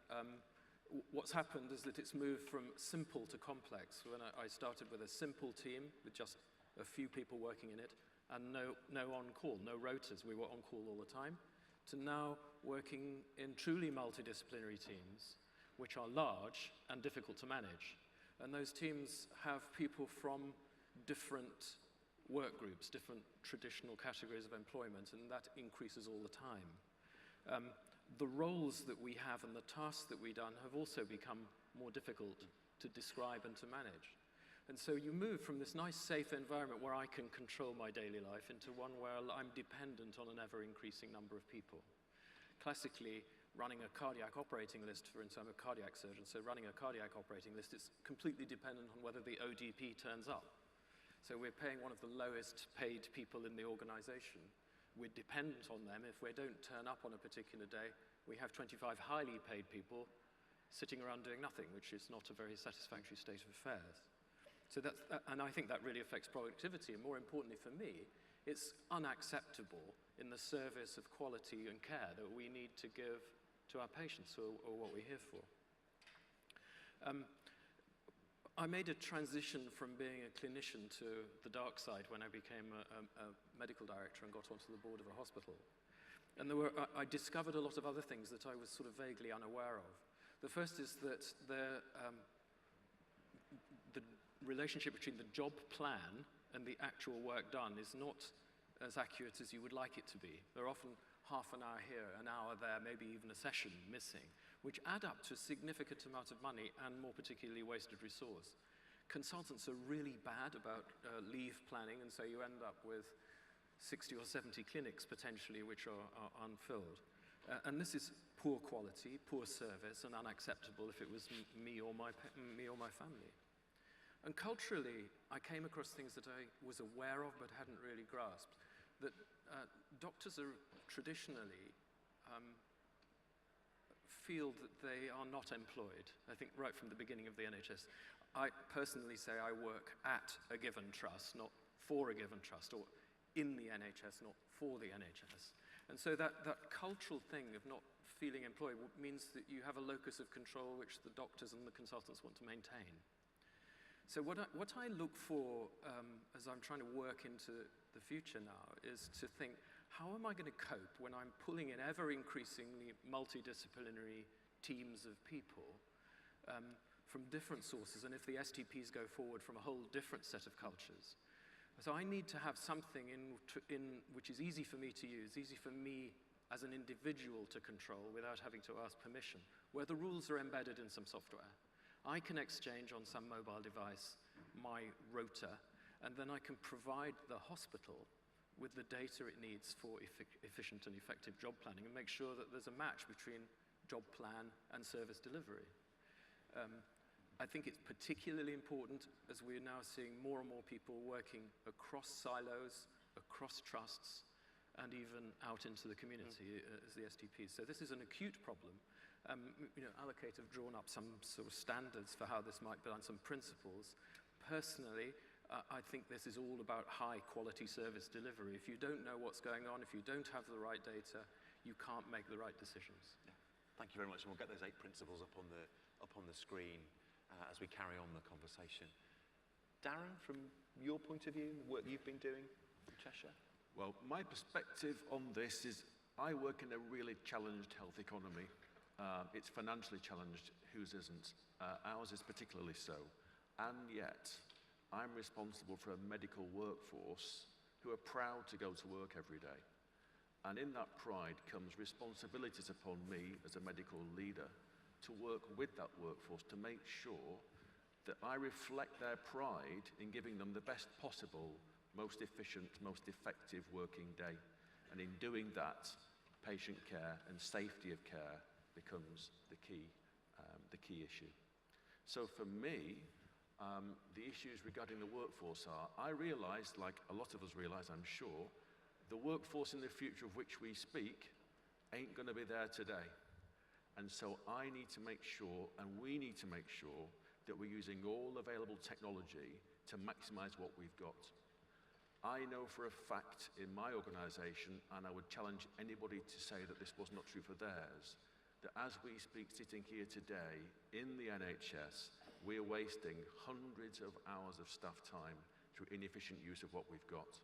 what's happened is that it's moved from simple to complex. When I started with a simple team, with just a few people working in it, and no on-call, no rotas, we were on-call all the time, to now working in truly multidisciplinary teams, which are large and difficult to manage. And those teams have people from different work groups, different traditional categories of employment, and that increases all the time. the roles that we have and the tasks that we've done have also become more difficult to describe and to manage. And so you move from this nice, safe environment where I can control my daily life into one where I'm dependent on an ever-increasing number of people. Classically, running a cardiac operating list, for instance, I'm a cardiac surgeon, so running a cardiac operating list is completely dependent on whether the ODP turns up. So we're paying one of the lowest paid people in the organization. We're dependent on them. If we don't turn up on a particular day, we have 25 highly paid people sitting around doing nothing, which is not a very satisfactory state of affairs. So and I think that really affects productivity, and more importantly for me, it's unacceptable in the service of quality and care that we need to give to our patients, or what we're here for. I made a transition from being a clinician to the dark side when I became a medical director and got onto the board of a hospital. And I discovered a lot of other things that I was sort of vaguely unaware of. The first is that the relationship between the job plan and the actual work done is not as accurate as you would like it to be. There are often half an hour here, an hour there, maybe even a session missing, which add up to a significant amount of money and more particularly wasted resource. Consultants are really bad about leave planning, and so you end up with 60 or 70 clinics potentially which are unfilled. And this is poor quality, poor service, and unacceptable if it was me or my family. And culturally, I came across things that I was aware of but hadn't really grasped. That doctors are traditionally feel that they are not employed. I think right from the beginning of the NHS. I personally say I work at a given trust, not for a given trust, or in the NHS, not for the NHS. And so that cultural thing of not feeling employed means that you have a locus of control which the doctors and the consultants want to maintain. So what I look for as I'm trying to work into the future now is to think, how am I going to cope when I'm pulling in ever-increasingly multidisciplinary teams of people from different sources, and if the STPs go forward, from a whole different set of cultures. So I need to have something in which is easy for me to use, easy for me as an individual to control without having to ask permission, where the rules are embedded in some software. I can exchange on some mobile device my rota, and then I can provide the hospital with the data it needs for efficient and effective job planning, and make sure that there's a match between job plan and service delivery. I think it's particularly important as we're now seeing more and more people working across silos, across trusts, and even out into the community as the STPs. So this is an acute problem. Allocate have drawn up some sort of standards for how this might be done, some principles. Personally, I think this is all about high quality service delivery. If you don't know what's going on, if you don't have the right data, you can't make the right decisions. Yeah. Thank you very much, and we'll get those 8 principles up on the screen as we carry on the conversation. Darren, from your point of view, the work you've been doing in Cheshire? Well, my perspective on this is I work in a really challenged health economy. It's financially challenged, whose isn't? Ours is particularly so. And yet, I'm responsible for a medical workforce who are proud to go to work every day. And in that pride comes responsibilities upon me as a medical leader to work with that workforce to make sure that I reflect their pride in giving them the best possible, most efficient, most effective working day. And in doing that, patient care and safety of care becomes the key issue. So for me, the issues regarding the workforce are, I realize, like a lot of us realize, I'm sure, the workforce in the future of which we speak ain't going to be there today. And so I need to make sure, and we need to make sure, that we're using all available technology to maximize what we've got. I know for a fact in my organization, and I would challenge anybody to say that this was not true for theirs, that as we speak, sitting here today in the NHS, we're wasting hundreds of hours of staff time through inefficient use of what we've got.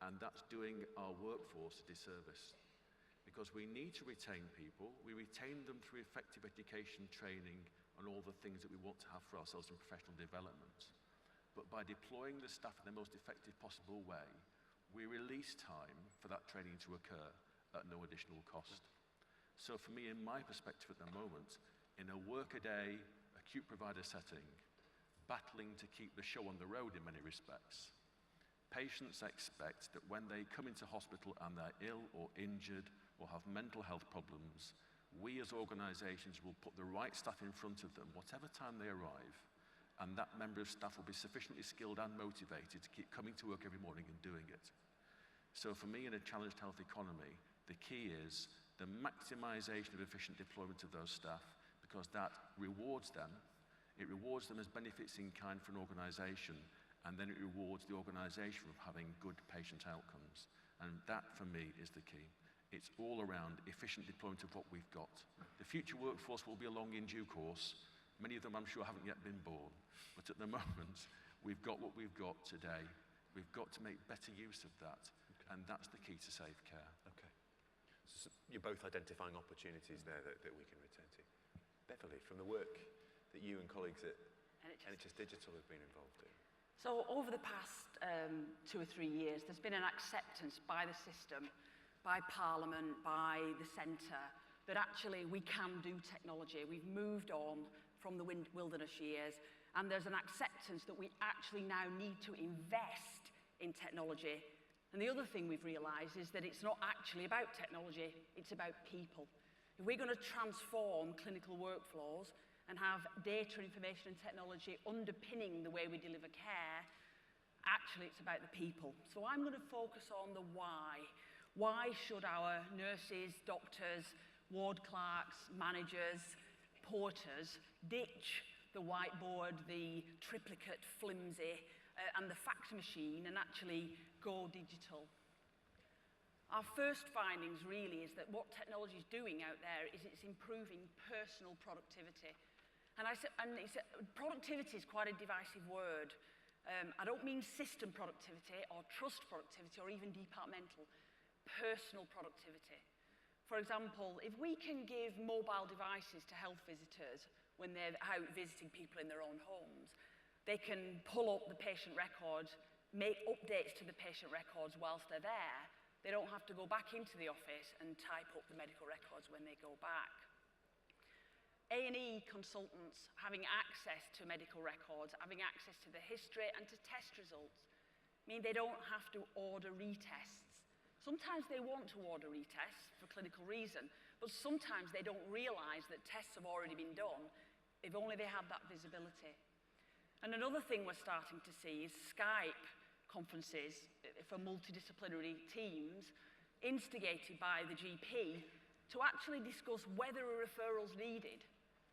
And that's doing our workforce a disservice. Because we need to retain people. We retain them through effective education, training, and all the things that we want to have for ourselves in professional development. But by deploying the staff in the most effective possible way, we release time for that training to occur at no additional cost. So for me, in my perspective at the moment, in a workaday acute provider setting, battling to keep the show on the road in many respects, patients expect that when they come into hospital and they're ill or injured or have mental health problems, we as organisations will put the right staff in front of them, whatever time they arrive, and that member of staff will be sufficiently skilled and motivated to keep coming to work every morning and doing it. So for me, in a challenged health economy, the key is the maximisation of efficient deployment of those staff, because that rewards them. It rewards them as benefits in kind for an organisation, and then it rewards the organisation of having good patient outcomes. And that, for me, is the key. It's all around efficient deployment of what we've got. The future workforce will be along in due course. Many of them, I'm sure, haven't yet been born. But at the moment, we've got what we've got today. We've got to make better use of that. Okay. And that's the key to safe care. Okay. So you're both identifying opportunities there that we can return to. Beverley, from the work that you and colleagues at NHS Digital have been involved in. So over the past 2 or 3 years, there's been an acceptance by the system, by Parliament, by the centre, that actually we can do technology. We've moved on from the wilderness years, and there's an acceptance that we actually now need to invest in technology. And the other thing we've realised is that it's not actually about technology, it's about people. If we're going to transform clinical workflows and have data, information and technology underpinning the way we deliver care, actually it's about the people. So I'm going to focus on the why. Why should our nurses, doctors, ward clerks, managers, porters ditch the whiteboard, the triplicate flimsy, and the fax machine and actually go digital? Our first findings really is that what technology is doing out there is it's improving personal productivity. And productivity is quite a divisive word. I don't mean system productivity or trust productivity or even departmental. Personal productivity. For example, if we can give mobile devices to health visitors when they're out visiting people in their own homes, they can pull up the patient records, make updates to the patient records whilst they're there. They don't have to go back into the office and type up the medical records when they go back. A&E consultants having access to medical records, having access to the history and to test results, mean they don't have to order retests. Sometimes they want to order retests for clinical reason, but sometimes they don't realise that tests have already been done, if only they had that visibility. And another thing we're starting to see is Skype conferences for multidisciplinary teams, instigated by the GP, to actually discuss whether a referral's needed,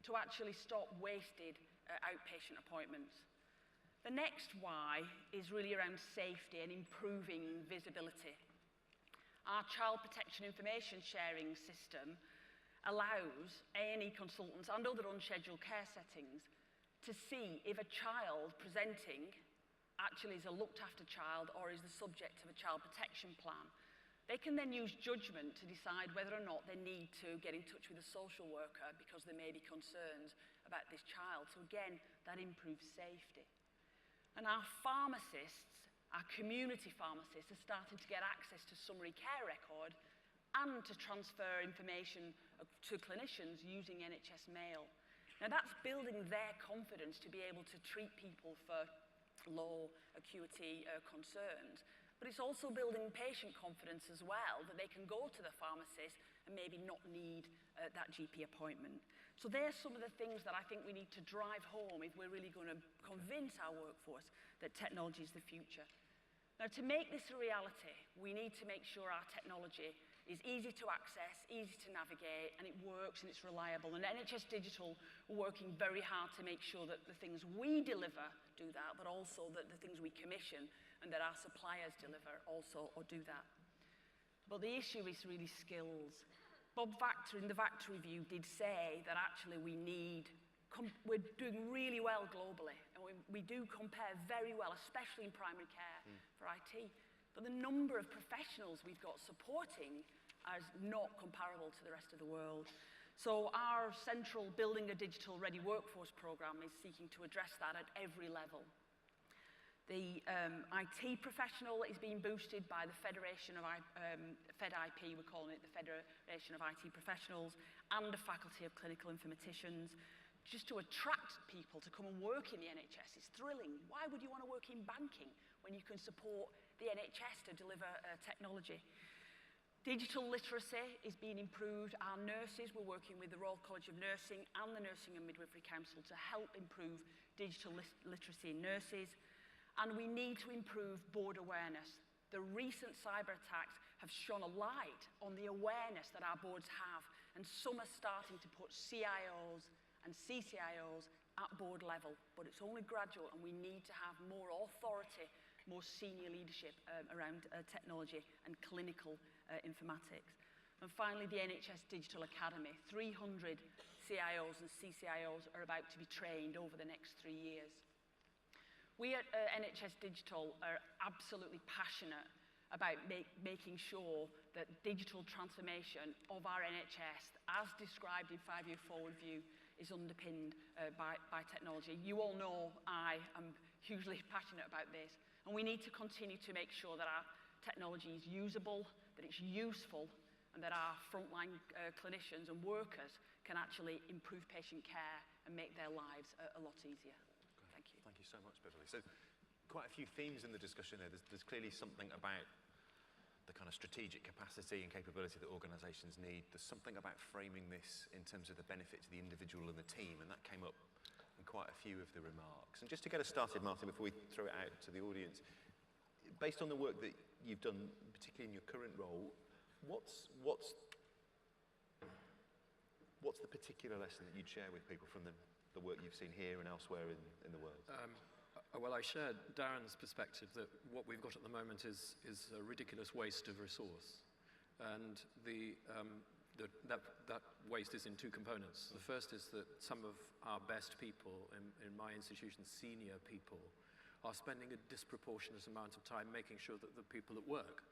to actually stop wasted outpatient appointments. The next why is really around safety and improving visibility. Our child protection information sharing system allows A&E consultants and other unscheduled care settings to see if a child presenting actually is a looked after child or is the subject of a child protection plan. They can then use judgment to decide whether or not they need to get in touch with a social worker because there may be concerns about this child. So again, that improves safety. And our pharmacists, our community pharmacists, are starting to get access to summary care record and to transfer information to clinicians using NHS Mail. Now that's building their confidence to be able to treat people for low acuity concerns, but it's also building patient confidence as well, that they can go to the pharmacist and maybe not need that GP appointment. So there's some of the things that I think we need to drive home if we're really going to convince our workforce that technology is the future. Now, to make this a reality, we need to make sure our technology is easy to access, easy to navigate, and it works and it's reliable. And NHS Digital are working very hard to make sure that the things we deliver do that, but also that the things we commission and that our suppliers deliver also or do that. But the issue is really skills. Bob Vactor in the Vactor Review did say that actually we're doing really well globally, and we do compare very well, especially in primary care for IT. But the number of professionals we've got supporting is not comparable to the rest of the world. So our central Building a Digital Ready Workforce programme is seeking to address that at every level. The IT professional is being boosted by the Federation of FedIP, we're calling it the Federation of IT Professionals, and the Faculty of Clinical Informaticians, just to attract people to come and work in the NHS. It's thrilling. Why would you want to work in banking when you can support the NHS to deliver technology? Digital literacy is being improved. Our nurses, we're working with the Royal College of Nursing and the Nursing and Midwifery Council to help improve digital literacy in nurses. And we need to improve board awareness. The recent cyber attacks have shone a light on the awareness that our boards have, and some are starting to put CIOs and CCIOs at board level, but it's only gradual, and we need to have more authority, more senior leadership around technology and clinical informatics. And finally, the NHS Digital Academy. 300 CIOs and CCIOs are about to be trained over the next 3 years. We at NHS Digital are absolutely passionate about making sure that digital transformation of our NHS, as described in 5-year forward view, is underpinned by technology. You all know I am hugely passionate about this, and we need to continue to make sure that our technology is usable, that it's useful, and that our frontline clinicians and workers can actually improve patient care and make their lives a lot easier. Thank you. Thank you so much, Beverley. So quite a few themes in the discussion there. There's clearly something about the kind of strategic capacity and capability that organisations need. There's something about framing this in terms of the benefit to the individual and the team, and that came up in quite a few of the remarks. And just to get us started, Martin, before we throw it out to the audience, based on the work that you've done, particularly in your current role, what's the particular lesson that you'd share with people from the work you've seen here and elsewhere in the world? Well, I shared Darren's perspective that what we've got at the moment is a ridiculous waste of resource. And that waste is in two components. The first is that some of our best people in my institution, senior people, are spending a disproportionate amount of time making sure that the people at work,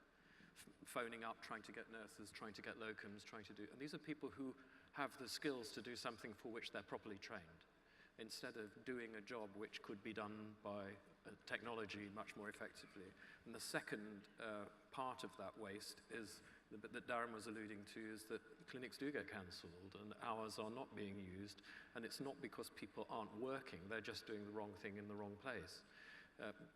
phoning up, trying to get nurses, trying to get locums, and these are people who have the skills to do something for which they're properly trained, instead of doing a job which could be done by technology much more effectively. And the second part of that waste is that Darren was alluding to, is that clinics do get cancelled and hours are not being used, and it's not because people aren't working, they're just doing the wrong thing in the wrong place.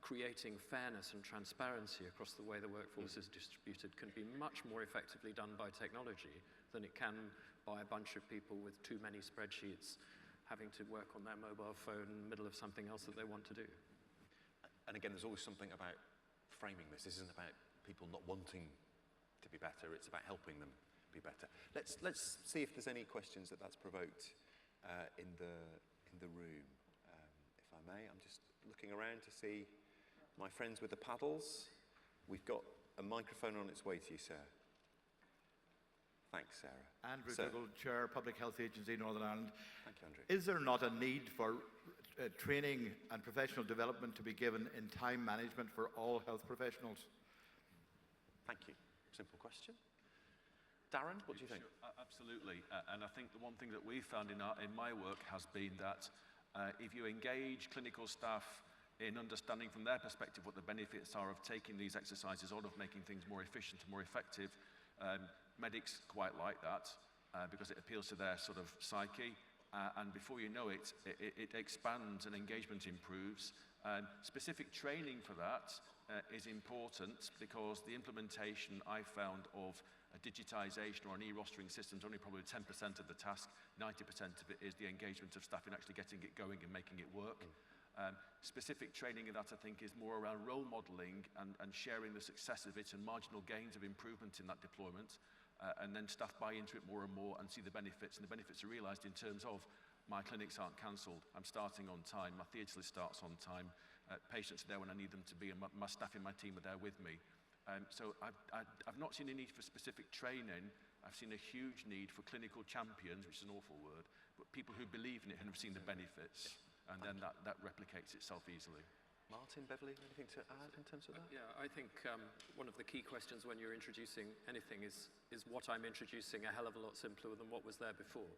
Creating fairness and transparency across the way the workforce is distributed can be much more effectively done by technology than it can by a bunch of people with too many spreadsheets having to work on their mobile phone in the middle of something else that they want to do. And again, there's always something about framing this. This isn't about people not wanting to be better, it's about helping them be better. Let's see if there's any questions that's provoked in the room. If I may, I'm just looking around to see my friends with the paddles. We've got a microphone on its way to you, sir. Thanks, Sarah. Andrew Dougal, Chair, Public Health Agency, Northern Ireland. Thank you, Andrew. Is there not a need for training and professional development to be given in time management for all health professionals? Thank you. Simple question. Darren, what do you think? Sure, absolutely. And I think the one thing that we've found in my work has been that if you engage clinical staff in understanding from their perspective what the benefits are of taking these exercises on, of making things more efficient and more effective, medics quite like that because it appeals to their sort of psyche, and before you know it, it expands and engagement improves. Specific training for that is important because the implementation I found of a digitization or an e-rostering system is only probably 10% of the task. 90% of it is the engagement of staff in actually getting it going and making it work. Specific training in that, I think, is more around role modeling and sharing the success of it and marginal gains of improvement in that deployment, and then staff buy into it more and more and see the benefits, and the benefits are realised in terms of my clinics aren't cancelled, I'm starting on time, my theatre list starts on time, patients are there when I need them to be, and my staff in my team are there with me. So I've not seen a need for specific training. I've seen a huge need for clinical champions, which is an awful word, but people who believe in it and have seen the benefits. And then that replicates itself easily. Martin, Beverley, anything to add in terms of that? Yeah, I think one of the key questions when you're introducing anything is what I'm introducing a hell of a lot simpler than what was there before.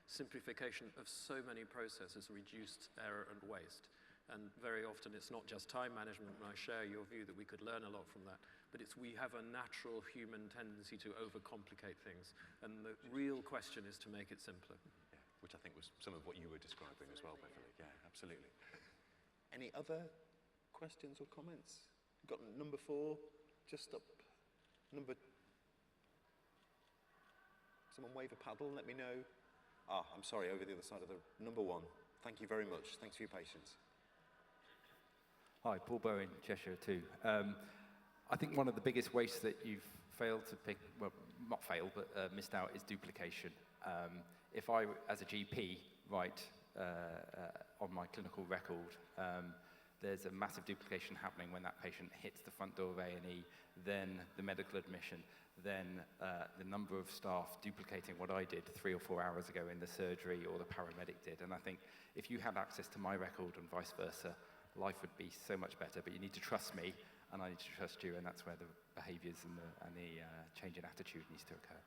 Simplification of so many processes reduced error and waste. And very often it's not just time management, and I share your view that we could learn a lot from that, but we have a natural human tendency to overcomplicate things. And the real question is to make it simpler. Yeah, which I think was some of what you were describing as well, Beverley. Yeah, absolutely. Any other questions or comments? Got number 4, just up. Someone wave a paddle and let me know. I'm sorry, over the other side of the number 1. Thank you very much. Thanks for your patience. Hi, Paul Bowen, Cheshire too. I think one of the biggest wastes that you've failed to pick, well, not failed, but missed out is duplication. If I, as a GP, write on my clinical record, there's a massive duplication happening when that patient hits the front door of A&E, then the medical admission, then the number of staff duplicating what I did 3 or 4 hours ago in the surgery or the paramedic did. And I think if you had access to my record and vice versa, life would be so much better. But you need to trust me, and I need to trust you, and that's where the behaviours and the change in attitude needs to occur.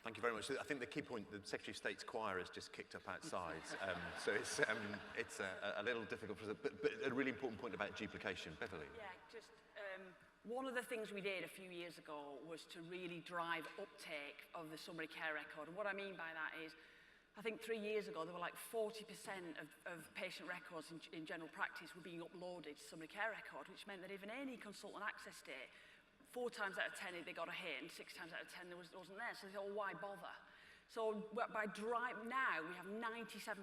Thank you very much. I think the key point, the Secretary of State's choir has just kicked up outside, so it's a little difficult, but a really important point about duplication. Beverley? Yeah, just one of the things we did a few years ago was to really drive uptake of the summary care record. And what I mean by that is, I think 3 years ago, there were like 40% of patient records in general practice were being uploaded to summary care record, which meant that if an A&E consultant accessed it, 4 times out of 10 they got a hit, and 6 times out of 10 wasn't there. So they thought, well, why bother? So now we have 97%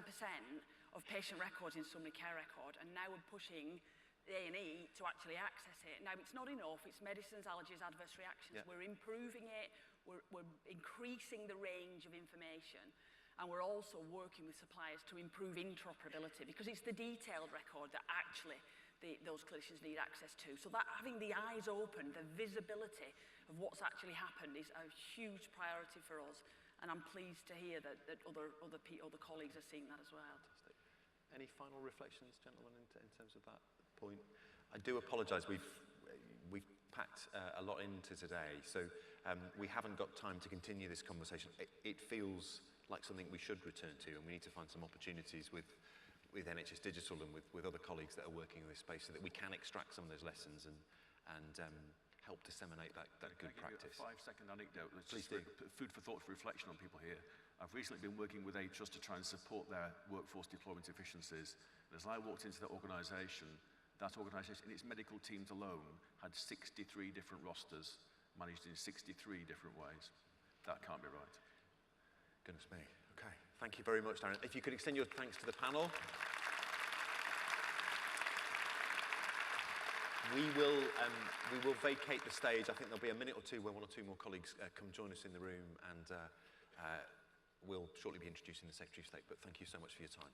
of patient records in summary care record, and now we're pushing the A&E to actually access it. Now, it's not enough. It's medicines, allergies, adverse reactions. Yeah. We're improving it. We're increasing the range of information. And we're also working with suppliers to improve interoperability, because it's the detailed record that actually those clinicians need access to. So that having the eyes open, the visibility of what's actually happened is a huge priority for us. And I'm pleased to hear that other colleagues are seeing that as well. Fantastic. Any final reflections, gentlemen, in terms of that point? I do apologise. We've packed a lot into today, so we haven't got time to continue this conversation. It feels like something we should return to, and we need to find some opportunities with NHS Digital and with other colleagues that are working in this space, so that we can extract some of those lessons and help disseminate that good practice. A 5-second anecdote. Please do. Food for thought, for reflection on people here. I've recently been working with a trust to try and support their workforce deployment efficiencies. And as I walked into that organisation in its medical teams alone had 63 different rosters managed in 63 different ways. That can't be right. Goodness me. Okay. Thank you very much, Darren. If you could extend your thanks to the panel. We will vacate the stage. I think there'll be a minute or two where 1 or 2 more colleagues come join us in the room, and we'll shortly be introducing the Secretary of State. But thank you so much for your time.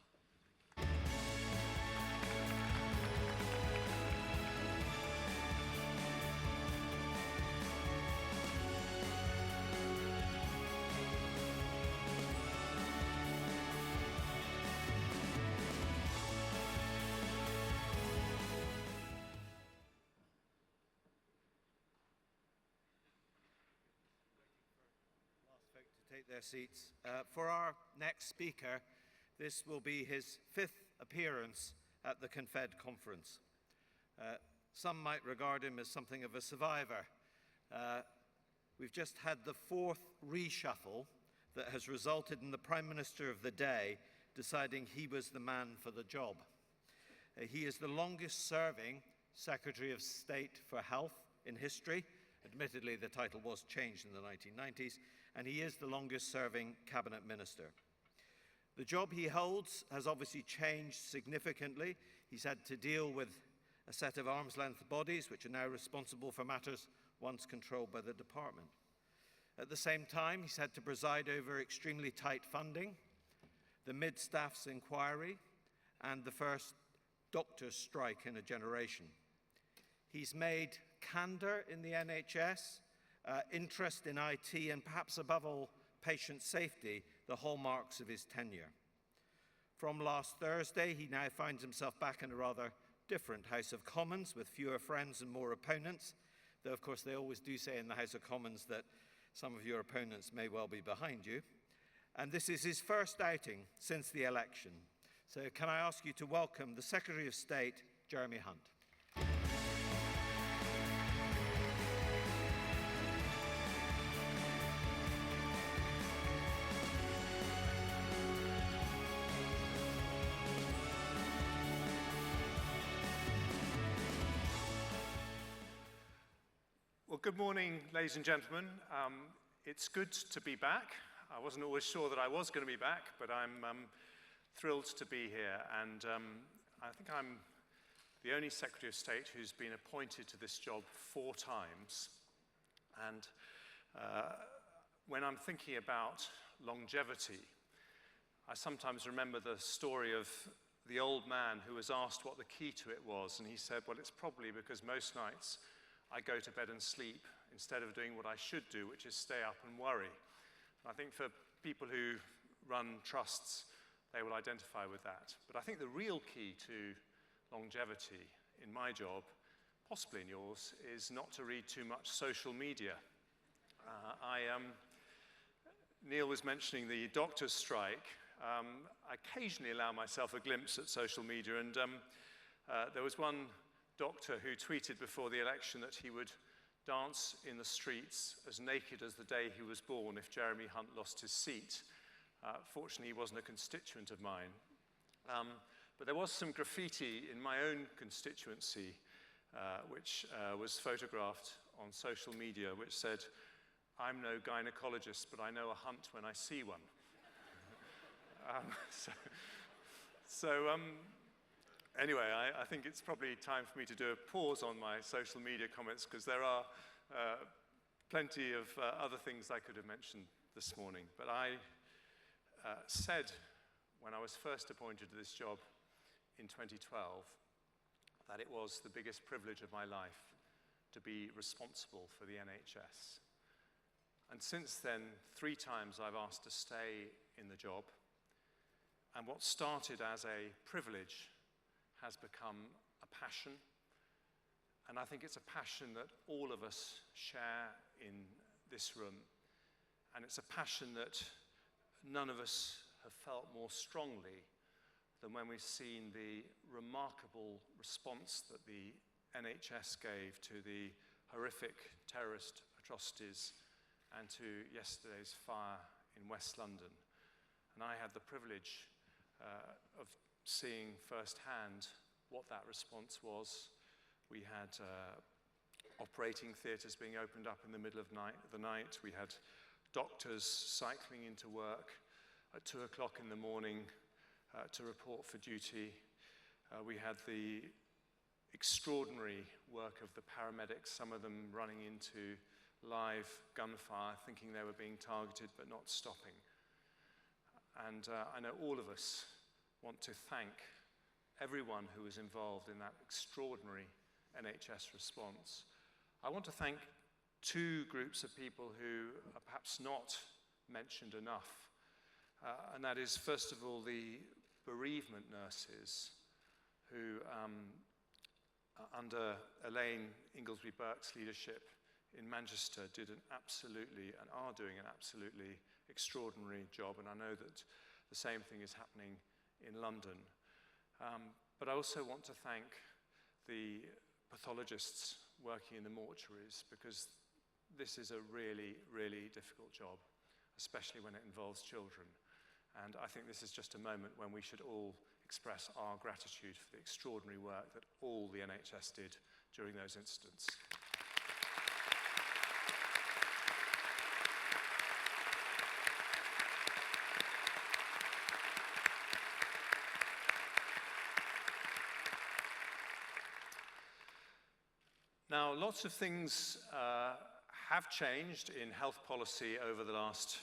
Their seats. For our next speaker, this will be his 5th appearance at the Confed conference. Some might regard him as something of a survivor. We've just had the 4th reshuffle that has resulted in the Prime Minister of the day deciding he was the man for the job. He is the longest serving Secretary of State for Health in history. Admittedly, the title was changed in the 1990s, and he is the longest-serving cabinet minister. The job he holds has obviously changed significantly. He's had to deal with a set of arm's-length bodies which are now responsible for matters once controlled by the department. At the same time, he's had to preside over extremely tight funding, the mid-staff's inquiry, and the first doctor's strike in a generation. He's made candour in the NHS, interest in IT, and perhaps above all, patient safety, the hallmarks of his tenure. From last Thursday, he now finds himself back in a rather different House of Commons with fewer friends and more opponents, though of course they always do say in the House of Commons that some of your opponents may well be behind you. And this is his first outing since the election. So can I ask you to welcome the Secretary of State, Jeremy Hunt. Well, good morning, ladies and gentlemen. It's good to be back. I wasn't always sure that I was going to be back, but I'm thrilled to be here. And I think I'm the only Secretary of State who's been appointed to this job 4 times. And when I'm thinking about longevity, I sometimes remember the story of the old man who was asked what the key to it was. And he said, well, it's probably because most nights I go to bed and sleep instead of doing what I should do, which is stay up and worry. And I think for people who run trusts, they will identify with that. But I think the real key to longevity in my job, possibly in yours, is not to read too much social media. Neil was mentioning the doctor's strike. I occasionally allow myself a glimpse at social media, and there was one doctor who tweeted before the election that he would dance in the streets as naked as the day he was born if Jeremy Hunt lost his seat. Fortunately, he wasn't a constituent of mine. But there was some graffiti in my own constituency, which was photographed on social media, which said, "I'm no gynecologist, but I know a hunt when I see one." Anyway, I think it's probably time for me to do a pause on my social media comments, because there are plenty of other things I could have mentioned this morning. But I said when I was first appointed to this job in 2012 that it was the biggest privilege of my life to be responsible for the NHS. And since then, 3 times I've asked to stay in the job. And what started as a privilege has become a passion, and I think it's a passion that all of us share in this room, and it's a passion that none of us have felt more strongly than when we've seen the remarkable response that the NHS gave to the horrific terrorist atrocities and to yesterday's fire in West London. And I had the privilege of seeing firsthand what that response was. We had operating theatres being opened up in the middle of the night. We had doctors cycling into work at 2 o'clock in the morning to report for duty. We had the extraordinary work of the paramedics, some of them running into live gunfire, thinking they were being targeted but not stopping. And I know all of us want to thank everyone who was involved in that extraordinary NHS response. I want to thank 2 groups of people who are perhaps not mentioned enough. And that is, first of all, the bereavement nurses who, under Elaine Inglesby-Burke's leadership in Manchester, did an absolutely, and are doing an absolutely extraordinary job. And I know that the same thing is happening in London. But I also want to thank the pathologists working in the mortuaries, because this is a really, really difficult job, especially when it involves children. And I think this is just a moment when we should all express our gratitude for the extraordinary work that all the NHS did during those incidents. Now, lots of things have changed in health policy over the last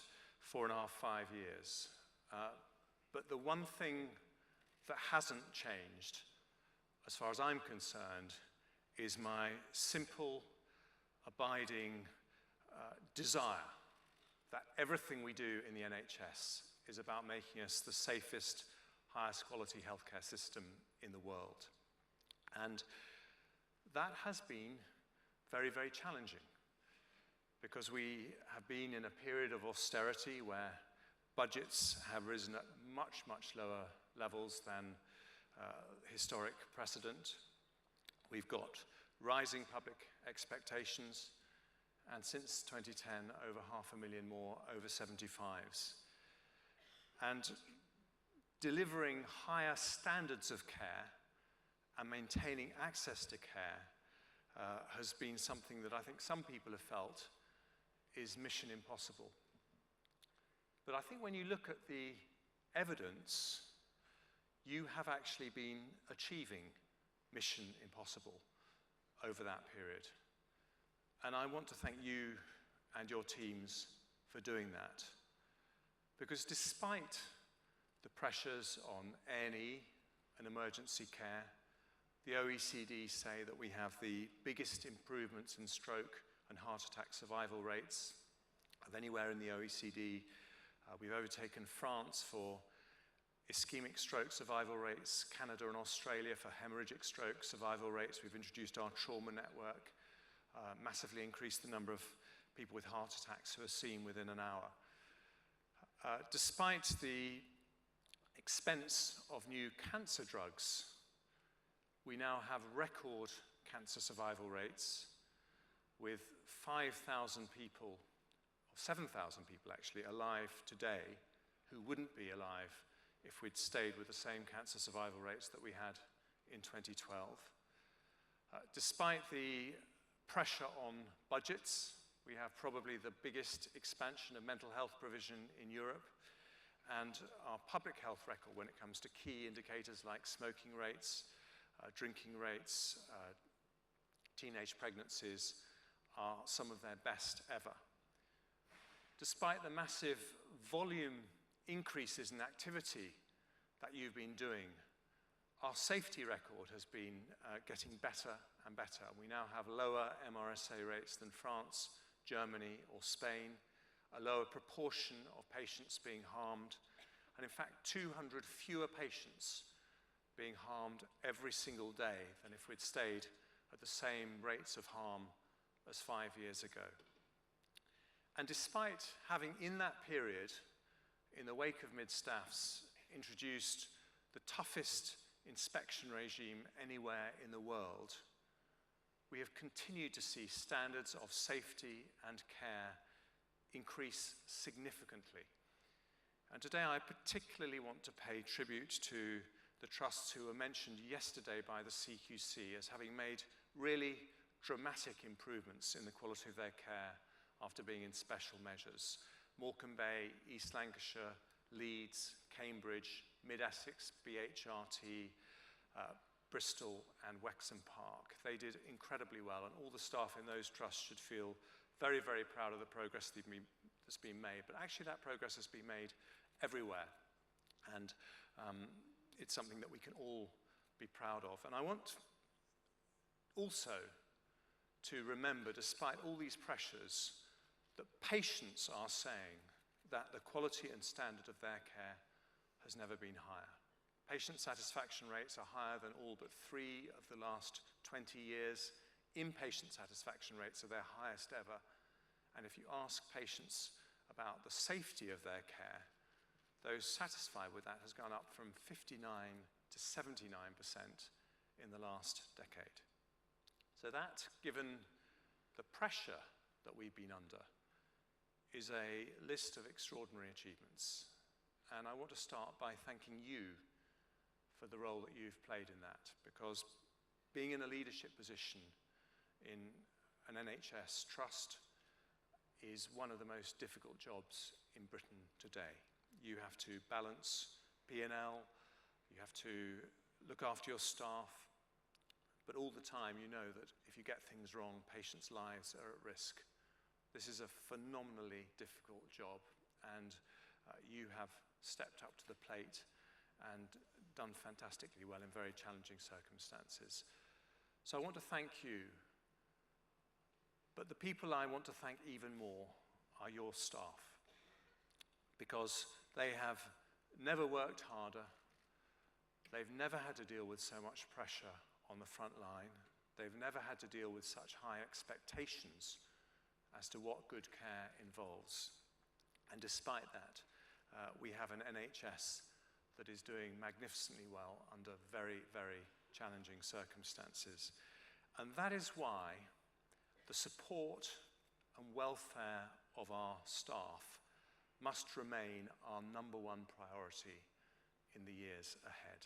4.5, 5 years. But the one thing that hasn't changed, as far as I'm concerned, is my simple, abiding desire that everything we do in the NHS is about making us the safest, highest quality healthcare system in the world. And that has been very, very challenging, because we have been in a period of austerity where budgets have risen at much, much lower levels than historic precedent. We've got rising public expectations, and since 2010, over 500,000 more over 75s. And delivering higher standards of care and maintaining access to care has been something that I think some people have felt is mission impossible. But I think when you look at the evidence, you have actually been achieving mission impossible over that period. And I want to thank you and your teams for doing that. Because despite the pressures on A&E and emergency care, the OECD say that we have the biggest improvements in stroke and heart attack survival rates of anywhere in the OECD. We've overtaken France for ischemic stroke survival rates, Canada and Australia for hemorrhagic stroke survival rates. We've introduced our trauma network, massively increased the number of people with heart attacks who are seen within an hour. Despite the expense of new cancer drugs, we now have record cancer survival rates with 5,000 people, or 7,000 people actually, alive today who wouldn't be alive if we'd stayed with the same cancer survival rates that we had in 2012. Despite the pressure on budgets, we have probably the biggest expansion of mental health provision in Europe, and our public health record when it comes to key indicators like smoking rates, drinking rates, teenage pregnancies are some of their best ever. Despite the massive volume increases in activity that you've been doing, our safety record has been getting better and better. We now have lower MRSA rates than France, Germany, or Spain, a lower proportion of patients being harmed, and in fact 200 fewer patients being harmed every single day than if we'd stayed at the same rates of harm as 5 years ago. And despite having in that period, in the wake of mid-staffs, introduced the toughest inspection regime anywhere in the world, we have continued to see standards of safety and care increase significantly. And today I particularly want to pay tribute to the trusts who were mentioned yesterday by the CQC as having made really dramatic improvements in the quality of their care after being in special measures. Morecambe Bay, East Lancashire, Leeds, Cambridge, Mid-Essex, BHRT, Bristol and Wexham Park. They did incredibly well, and all the staff in those trusts should feel very, very proud of the progress that's been made. But actually that progress has been made everywhere, and it's something that we can all be proud of. And I want also to remember, despite all these pressures, that patients are saying that the quality and standard of their care has never been higher. Patient satisfaction rates are higher than all but 3 of the last 20 years. Inpatient satisfaction rates are their highest ever. And if you ask patients about the safety of their care, those satisfied with that has gone up from 59 to 79% in the last decade. So that, given the pressure that we've been under, is a list of extraordinary achievements. And I want to start by thanking you for the role that you've played in that, because being in a leadership position in an NHS trust is one of the most difficult jobs in Britain today. You have to balance P&L, you have to look after your staff, but all the time you know that if you get things wrong, patients' lives are at risk. This is a phenomenally difficult job, and you have stepped up to the plate and done fantastically well in very challenging circumstances. So I want to thank you, but the people I want to thank even more are your staff, because they have never worked harder, they've never had to deal with so much pressure on the front line, they've never had to deal with such high expectations as to what good care involves. And despite that, we have an NHS that is doing magnificently well under very, very challenging circumstances. And that is why the support and welfare of our staff must remain our number one priority in the years ahead.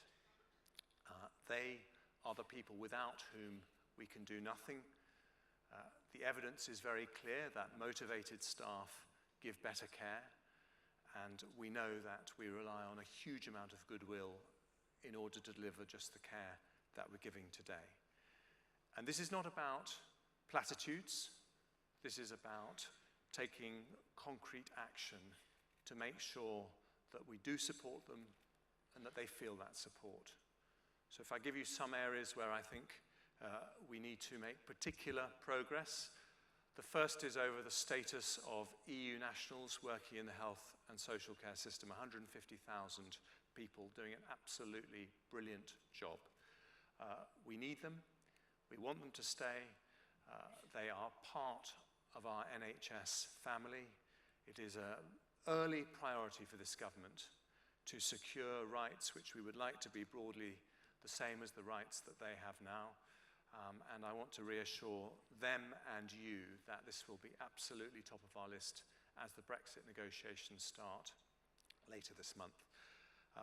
They are the people without whom we can do nothing. The evidence is very clear that motivated staff give better care, and we know that we rely on a huge amount of goodwill in order to deliver just the care that we're giving today. And this is not about platitudes. This is about taking concrete action to make sure that we do support them and that they feel that support. So if I give you some areas where I think we need to make particular progress, the first is over the status of EU nationals working in the health and social care system, 150,000 people doing an absolutely brilliant job. We need them. We want them to stay. They are part of our NHS family. It is an early priority for this government to secure rights which we would like to be broadly the same as the rights that they have now. And I want to reassure them and you that this will be absolutely top of our list as the Brexit negotiations start later this month.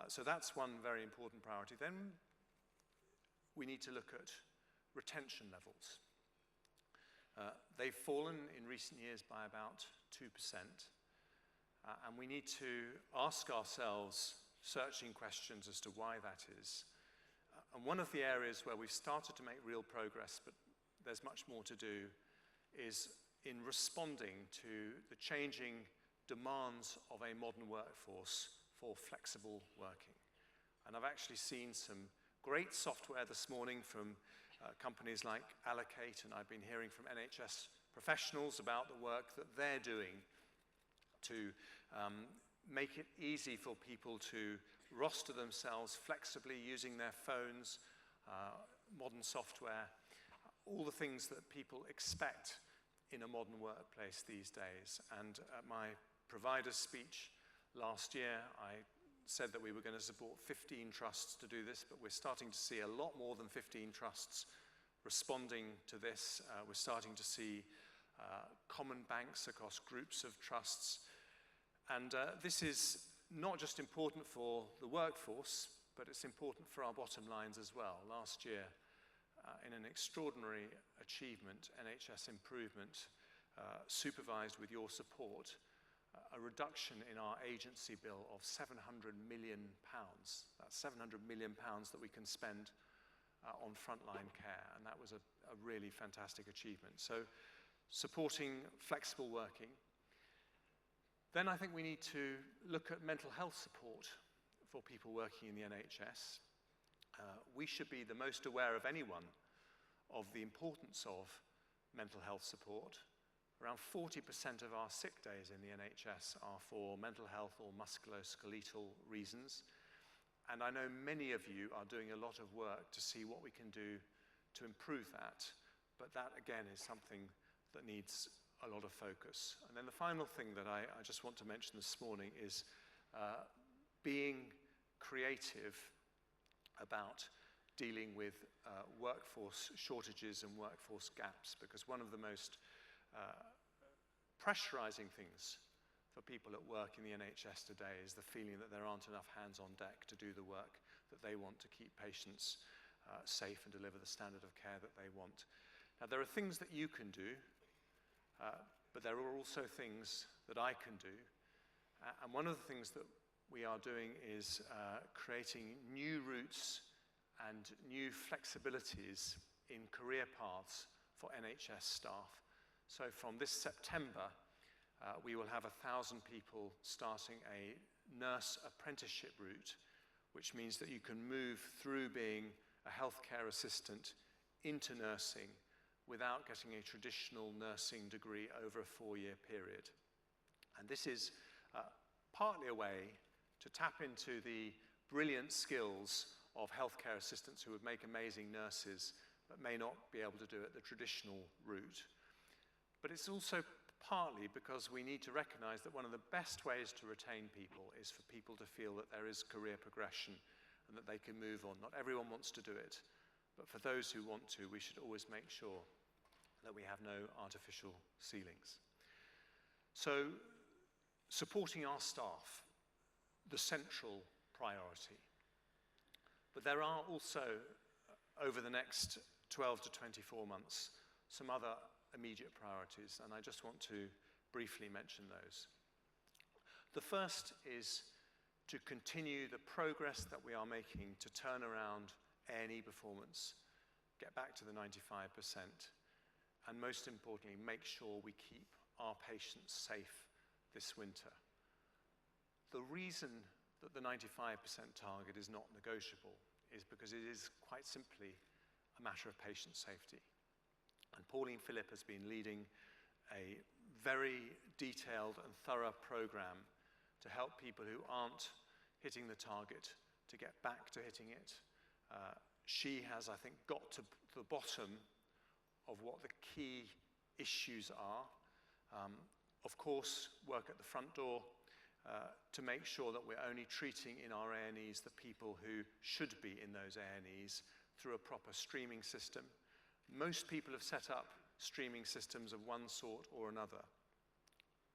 So that's one very important priority. Then we need to look at retention levels. They've fallen in recent years by about 2%. And we need to ask ourselves searching questions as to why that is. And one of the areas where we've started to make real progress, but there's much more to do, is in responding to the changing demands of a modern workforce for flexible working. And I've actually seen some great software this morning from companies like Allocate, and I've been hearing from NHS professionals about the work that they're doing to make it easy for people to roster themselves flexibly using their phones, modern software, all the things that people expect in a modern workplace these days. And at my provider's speech last year, I said that we were going to support 15 trusts to do this, but we're starting to see a lot more than 15 trusts responding to this. We're starting to see common banks across groups of trusts. And this is not just important for the workforce, but it's important for our bottom lines as well. Last year, in an extraordinary achievement, NHS improvement, supervised with your support, a reduction in our agency bill of £700 million. That's £700 million that we can spend on frontline care, and that was a really fantastic achievement. So, supporting flexible working. Then I think we need to look at mental health support for people working in the NHS. We should be the most aware of anyone of the importance of mental health support. Around 40% of our sick days in the NHS are for mental health or musculoskeletal reasons. And I know many of you are doing a lot of work to see what we can do to improve that. But that, again, is something that needs a lot of focus. And then the final thing that I just want to mention this morning is being creative about dealing with workforce shortages and workforce gaps, because one of the most pressurizing things for people at work in the NHS today is the feeling that there aren't enough hands on deck to do the work that they want to keep patients safe and deliver the standard of care that they want. Now, there are things that you can do, but there are also things that I can do. And one of the things that we are doing is creating new routes and new flexibilities in career paths for NHS staff. So from this September, we will have 1,000 people starting a nurse apprenticeship route, which means that you can move through being a healthcare assistant into nursing without getting a traditional nursing degree over a 4-year period. And this is partly a way to tap into the brilliant skills of healthcare assistants who would make amazing nurses but may not be able to do it the traditional route. But it's also partly because we need to recognize that one of the best ways to retain people is for people to feel that there is career progression and that they can move on. Not everyone wants to do it, but for those who want to, we should always make sure that we have no artificial ceilings. So, supporting our staff, the central priority. But there are also, over the next 12 to 24 months, some other immediate priorities, and I just want to briefly mention those. The first is to continue the progress that we are making to turn around A&E performance, get back to the 95%, and most importantly, make sure we keep our patients safe this winter. The reason that the 95% target is not negotiable is because it is quite simply a matter of patient safety. And Pauline Phillip has been leading a very detailed and thorough program to help people who aren't hitting the target to get back to hitting it. She has, I think, got to the bottom of what the key issues are. Of course, work at the front door to make sure that we're only treating in our A&Es the people who should be in those A&Es through a proper streaming system. Most people have set up streaming systems of one sort or another.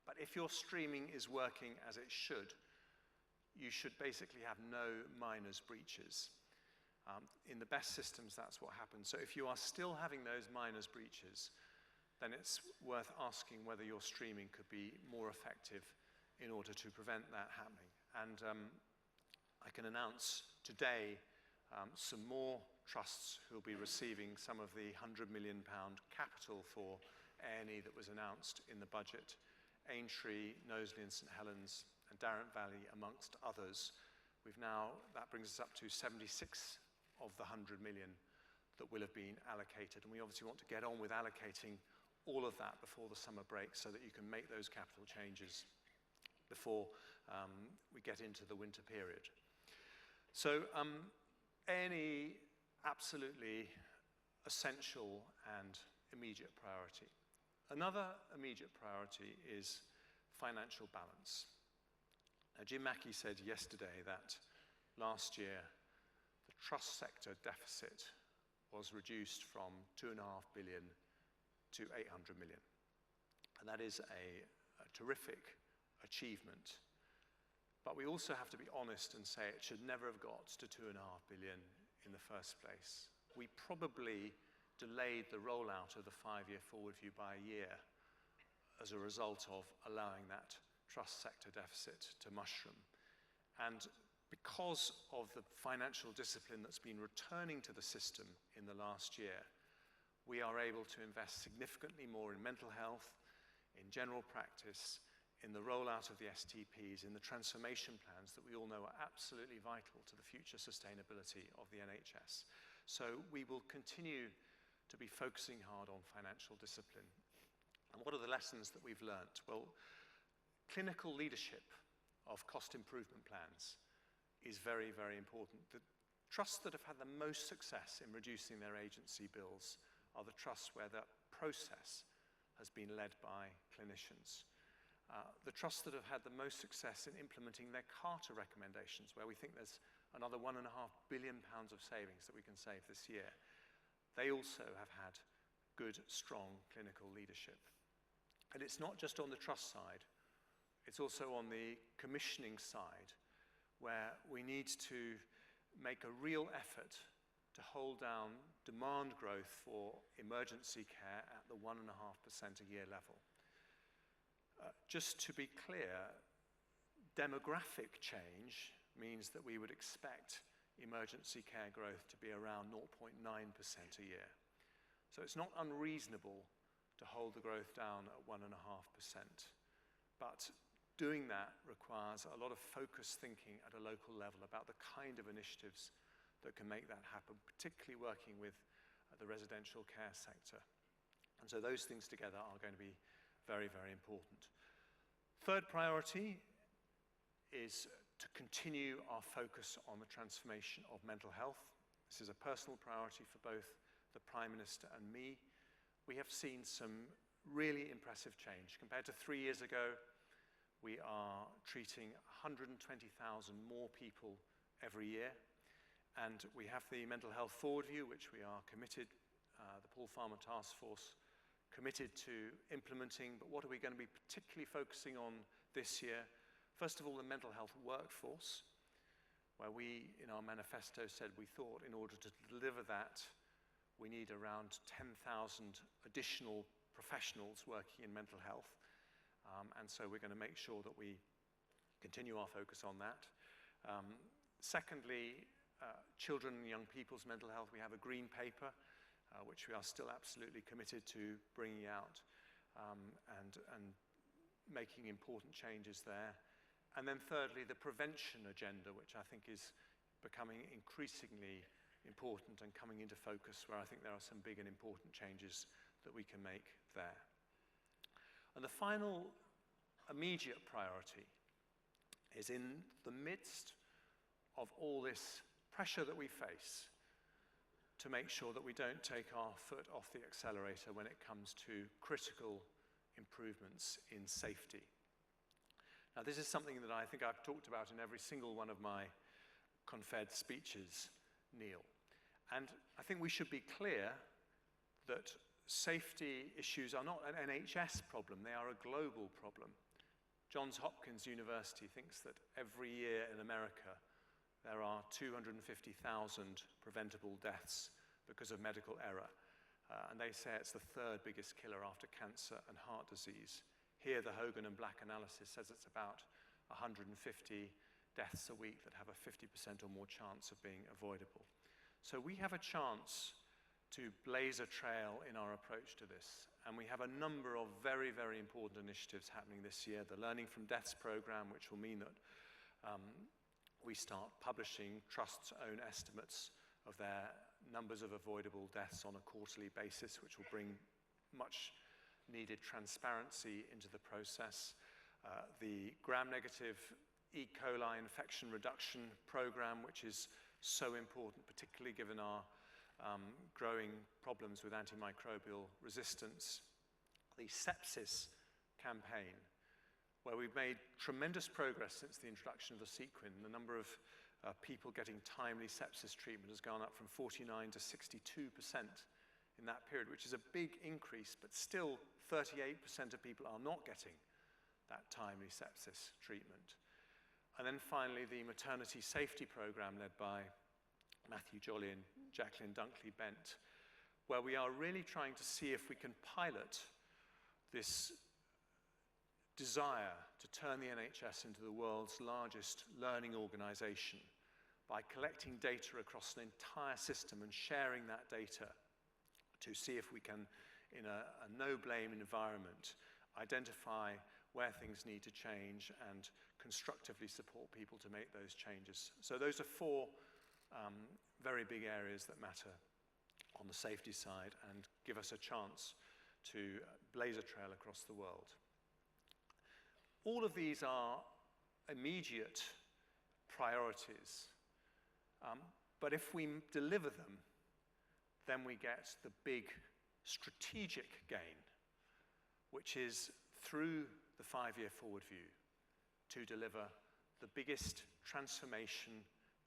But if your streaming is working as it should, you should basically have no minors breaches. In the best systems, that's what happens. So if you are still having those minors breaches, then it's worth asking whether your streaming could be more effective in order to prevent that happening. And I can announce today some more trusts who will be receiving some of the £100 million capital for A&E that was announced in the budget. Aintree, Knowsley and St Helens, and Darren Valley, amongst others. That brings us up to 76 of the 100 million that will have been allocated. And we obviously want to get on with allocating all of that before the summer break so that you can make those capital changes before we get into the winter period. So A&E, absolutely essential and immediate priority. Another immediate priority is financial balance. Now, Jim Mackey said yesterday that last year the trust sector deficit was reduced from 2.5 billion to 800 million. And that is a terrific achievement. But we also have to be honest and say it should never have got to 2.5 billion in the first place. We probably delayed the rollout of the 5-year forward view by a year as a result of allowing that trust sector deficit to mushroom. And because of the financial discipline that's been returning to the system in the last year, we are able to invest significantly more in mental health, in general practice, in the rollout of the STPs, in the transformation plans that we all know are absolutely vital to the future sustainability of the NHS. So we will continue to be focusing hard on financial discipline. And what are the lessons that we've learnt? Well, clinical leadership of cost improvement plans is very, very important. The trusts that have had the most success in reducing their agency bills are the trusts where the process has been led by clinicians. The trusts that have had the most success in implementing their Carter recommendations, where we think there's another £1.5 billion of savings that we can save this year, they also have had good, strong clinical leadership. And it's not just on the trust side, it's also on the commissioning side, where we need to make a real effort to hold down demand growth for emergency care at the 1.5% a year level. Just to be clear, demographic change means that we would expect emergency care growth to be around 0.9% a year. So it's not unreasonable to hold the growth down at 1.5%. But doing that requires a lot of focused thinking at a local level about the kind of initiatives that can make that happen, particularly working with the residential care sector. And so those things together are going to be very, very important. Third priority is to continue our focus on the transformation of mental health. This is a personal priority for both the Prime Minister and me. We have seen some really impressive change. Compared to 3 years ago, we are treating 120,000 more people every year. And we have the Mental Health Forward View, which we are committed, the Paul Farmer Task Force, committed to implementing. But what are we going to be particularly focusing on this year? First of all, the mental health workforce, where we, in our manifesto, said we thought in order to deliver that, we need around 10,000 additional professionals working in mental health. And so we're going to make sure that we continue our focus on that. Secondly, children and young people's mental health. We have a green paper, which we are still absolutely committed to bringing out and making important changes there. And then thirdly, the prevention agenda, which I think is becoming increasingly important and coming into focus, where I think there are some big and important changes that we can make there. And the final immediate priority is in the midst of all this pressure that we face to make sure that we don't take our foot off the accelerator when it comes to critical improvements in safety. Now, this is something that I think I've talked about in every single one of my Confed speeches, Neil. And I think we should be clear that safety issues are not an NHS problem, they are a global problem. Johns Hopkins University thinks that every year in America there are 250,000 preventable deaths because of medical error. And they say it's the third biggest killer after cancer and heart disease. Here, the Hogan and Black analysis says it's about 150 deaths a week that have a 50% or more chance of being avoidable. So we have a chance to blaze a trail in our approach to this. And we have a number of very, very important initiatives happening this year. The Learning from Deaths program, which will mean that we start publishing trusts' own estimates of their numbers of avoidable deaths on a quarterly basis, which will bring much needed transparency into the process. The gram-negative E. coli infection reduction program, which is so important, particularly given our growing problems with antimicrobial resistance. The sepsis campaign, where we've made tremendous progress since the introduction of the sequin. The number of people getting timely sepsis treatment has gone up from 49 to 62% in that period, which is a big increase, but still 38% of people are not getting that timely sepsis treatment. And then finally, the maternity safety program led by Matthew Jolly and Jacqueline Dunkley-Bent, where we are really trying to see if we can pilot this desire to turn the NHS into the world's largest learning organization by collecting data across an entire system and sharing that data to see if we can, in a no-blame environment, identify where things need to change and constructively support people to make those changes. So those are four very big areas that matter on the safety side and give us a chance to blaze a trail across the world. All of these are immediate priorities, but if we deliver them, then we get the big strategic gain, which is through the 5-year forward view to deliver the biggest transformation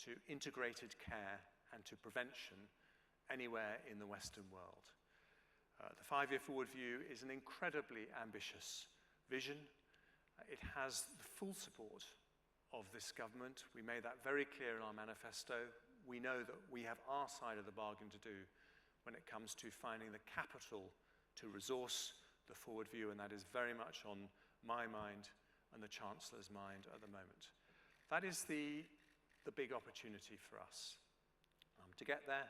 to integrated care and to prevention anywhere in the Western world. The 5-year forward view is an incredibly ambitious vision. It has the full support of this government. We made that very clear in our manifesto. We know that we have our side of the bargain to do when it comes to finding the capital to resource the forward view, and that is very much on my mind and the Chancellor's mind at the moment. That is the big opportunity for us. To get there,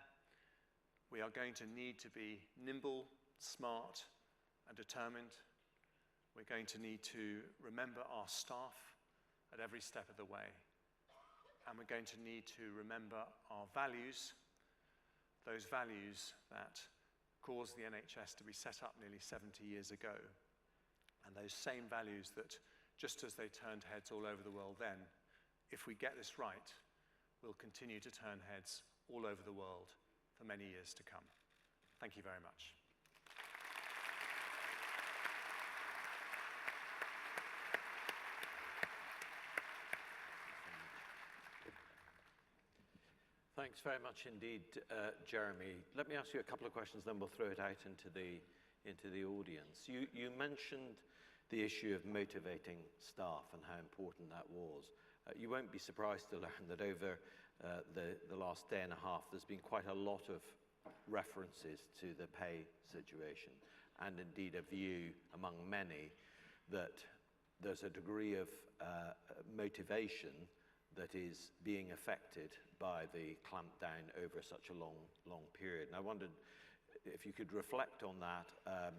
we are going to need to be nimble, smart, and determined. We're going to need to remember our staff at every step of the way. And we're going to need to remember our values, those values that caused the NHS to be set up nearly 70 years ago. And those same values that, just as they turned heads all over the world then, if we get this right, will continue to turn heads all over the world for many years to come. Thank you very much. Thanks very much indeed, Jeremy. Let me ask you a couple of questions, then we'll throw it out into the audience. You mentioned the issue of motivating staff and how important that was. You won't be surprised to learn that over the last day and a half, there's been quite a lot of references to the pay situation, and indeed a view among many that there's a degree of motivation that is being affected by the clampdown over such a long period. And I wondered if you could reflect on that,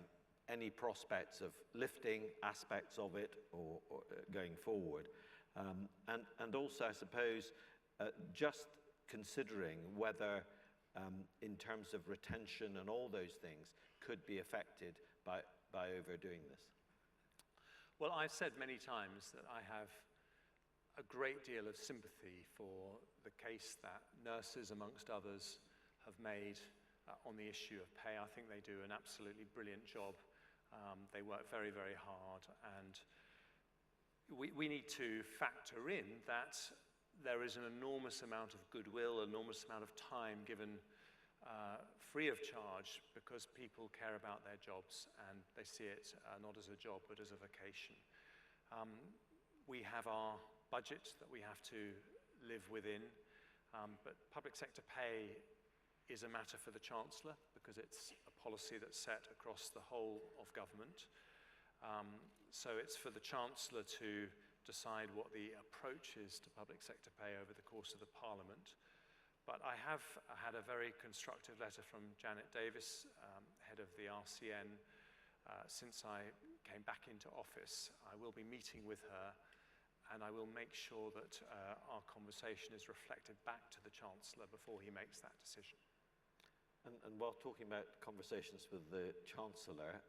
any prospects of lifting aspects of it or going forward. And also, I suppose, just considering whether, in terms of retention and all those things, could be affected by overdoing this. Well, I've said many times that I have a great deal of sympathy for the case that nurses, amongst others, have made on the issue of pay. I think they do an absolutely brilliant job. They work very, very hard, and we need to factor in that there is an enormous amount of goodwill, an enormous amount of time given free of charge because people care about their jobs and they see it not as a job but as a vocation. We have our budget that we have to live within, but public sector pay is a matter for the Chancellor because it's a policy that's set across the whole of government. So it's for the Chancellor to decide what the approach is to public sector pay over the course of the Parliament. But I have had a very constructive letter from Janet Davis, head of the RCN, since I came back into office. I will be meeting with her, and I will make sure that our conversation is reflected back to the Chancellor before he makes that decision. And while talking about conversations with the Chancellor,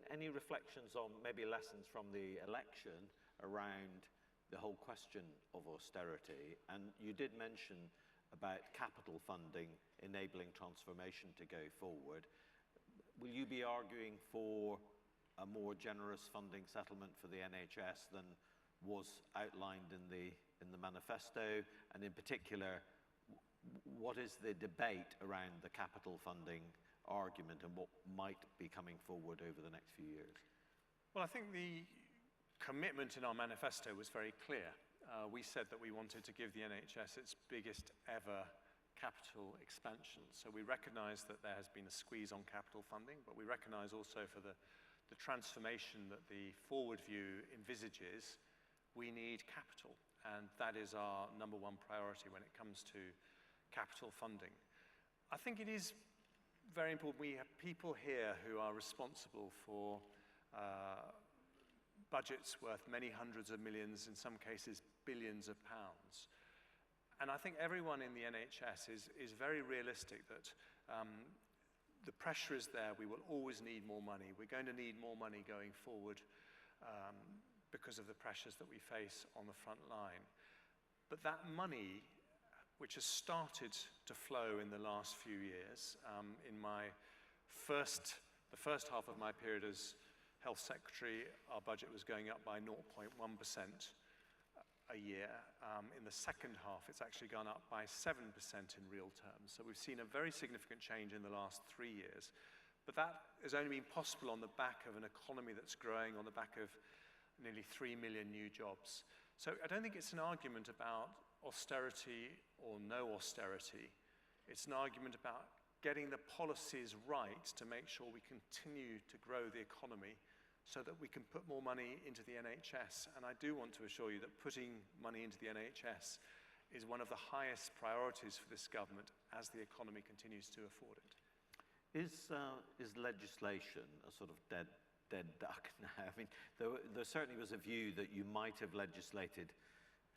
any reflections on maybe lessons from the election around the whole question of austerity? And you did mention about capital funding enabling transformation to go forward. Will you be arguing for a more generous funding settlement for the NHS than was outlined in the manifesto? And in particular, what is the debate around the capital funding argument and what might be coming forward over the next few years? Well, I think the commitment in our manifesto was very clear. We said that we wanted to give the NHS its biggest ever capital expansion. So we recognise that there has been a squeeze on capital funding, but we recognise also for the transformation that the forward view envisages, we need capital. And that is our number one priority when it comes to capital funding. I think it is very important. We have people here who are responsible for budgets worth many hundreds of millions, in some cases billions of pounds. And I think everyone in the NHS is very realistic that the pressure is there. We will always need more money. We're going to need more money going forward because of the pressures that we face on the front line. But that money, which has started to flow in the last few years, in the first half of my period as Health Secretary, our budget was going up by 0.1% a year. In the second half, it's actually gone up by 7% in real terms. So we've seen a very significant change in the last 3 years. But that has only been possible on the back of an economy that's growing, on the back of nearly 3 million new jobs. So I don't think it's an argument about austerity or no austerity. It's an argument about getting the policies right to make sure we continue to grow the economy so that we can put more money into the NHS. And I do want to assure you that putting money into the NHS is one of the highest priorities for this government as the economy continues to afford it. Is legislation a sort of dead duck now? I mean, there certainly was a view that you might have legislated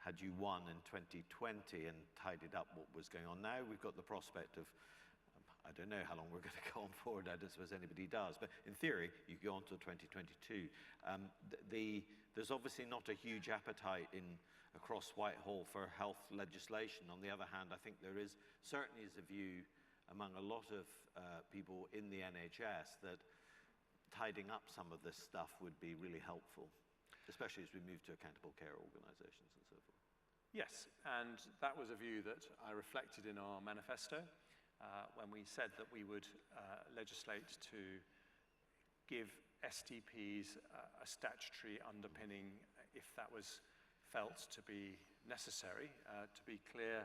had you won in 2020 and tidied up what was going on. Now we've got the prospect of, I don't know how long we're going to go on forward, I don't suppose anybody does, but in theory, you go on to 2022. There's obviously not a huge appetite across Whitehall for health legislation. On the other hand, I think there is certainly is a view among a lot of people in the NHS that tidying up some of this stuff would be really helpful, especially as we move to accountable care organisations and so forth. Yes, and that was a view that I reflected in our manifesto when we said that we would legislate to give STPs a statutory underpinning if that was felt to be necessary. To be clear,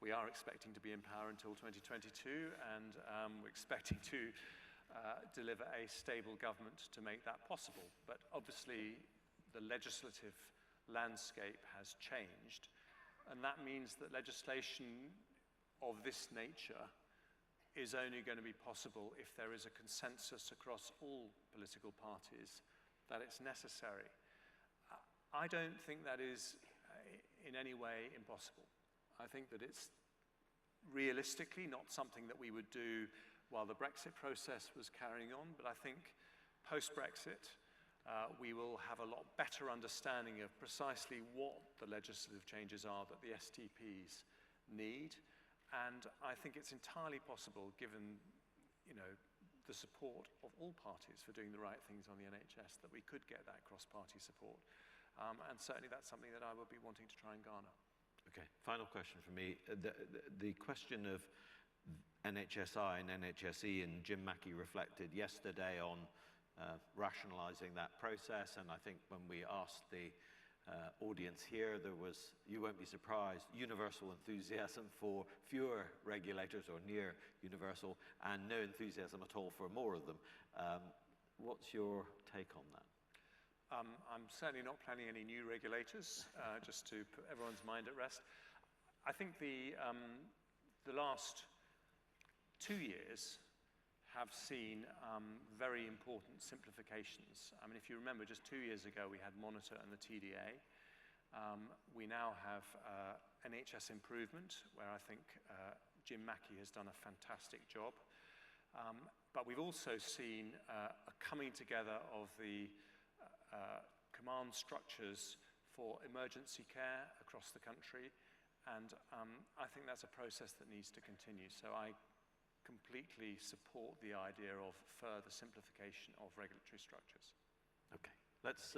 we are expecting to be in power until 2022, and we're expecting to deliver a stable government to make that possible. But obviously, the legislative landscape has changed, and that means that legislation of this nature is only going to be possible if there is a consensus across all political parties that it's necessary. I don't think that is in any way impossible. I think that it's realistically not something that we would do while the Brexit process was carrying on, but I think post-Brexit, we will have a lot better understanding of precisely what the legislative changes are that the STPs need. And I think it's entirely possible, given the support of all parties for doing the right things on the NHS, that we could get that cross-party support. And certainly that's something that I would be wanting to try and garner. Okay, final question from me. The question of NHSI and NHSE, and Jim Mackey reflected yesterday on rationalising that process, and I think when we asked the audience here, there was, you won't be surprised, universal enthusiasm for fewer regulators, or near universal, and no enthusiasm at all for more of them. What's your take on that? I'm certainly not planning any new regulators, just to put everyone's mind at rest. I think the last 2 years have seen very important simplifications. I mean, if you remember, just 2 years ago, we had Monitor and the TDA. We now have NHS Improvement, where I think Jim Mackey has done a fantastic job. But we've also seen a coming together of the command structures for emergency care across the country, and I think that's a process that needs to continue. So I completely support the idea of further simplification of regulatory structures. Okay, let's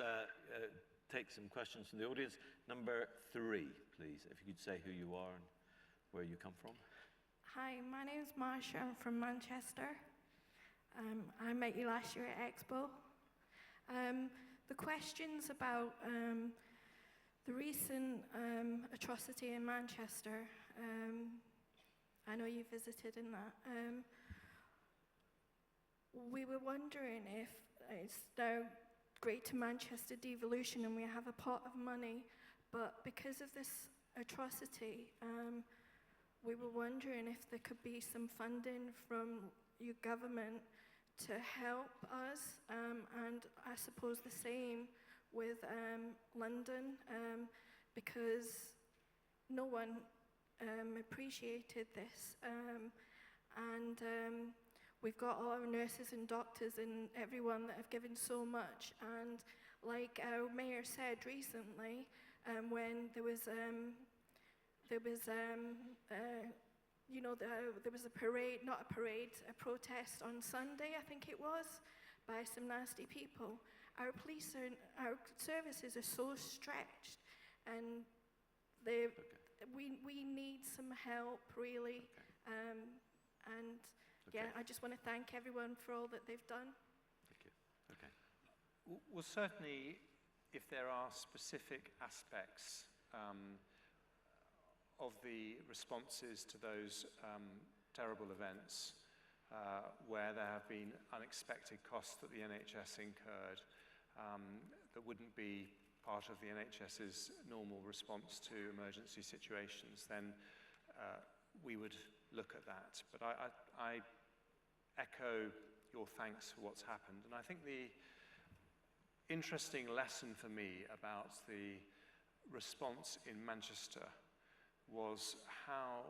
take some questions from the audience. Number 3, please, if you could say who you are and where you come from. Hi, my name's Marsha. I'm from Manchester. I met you last year at Expo. The question's about the recent atrocity in Manchester. I know you visited in that. We were wondering if it's now Greater Manchester devolution and we have a pot of money, but because of this atrocity, we were wondering if there could be some funding from your government to help us, and I suppose the same with London, because no one appreciated this, and we've got all our nurses and doctors and everyone that have given so much, and like our mayor said recently, when there was a parade, not a parade, a protest on Sunday, I think it was, by some nasty people. Our police and our services are so stretched, and we need some help, really. Yeah, I just want to thank everyone for all that they've done. Thank you. Okay. Well, certainly, if there are specific aspects of the responses to those terrible events where there have been unexpected costs that the NHS incurred that wouldn't be part of the NHS's normal response to emergency situations, then we would look at that. But I echo your thanks for what's happened. And I think the interesting lesson for me about the response in Manchester was how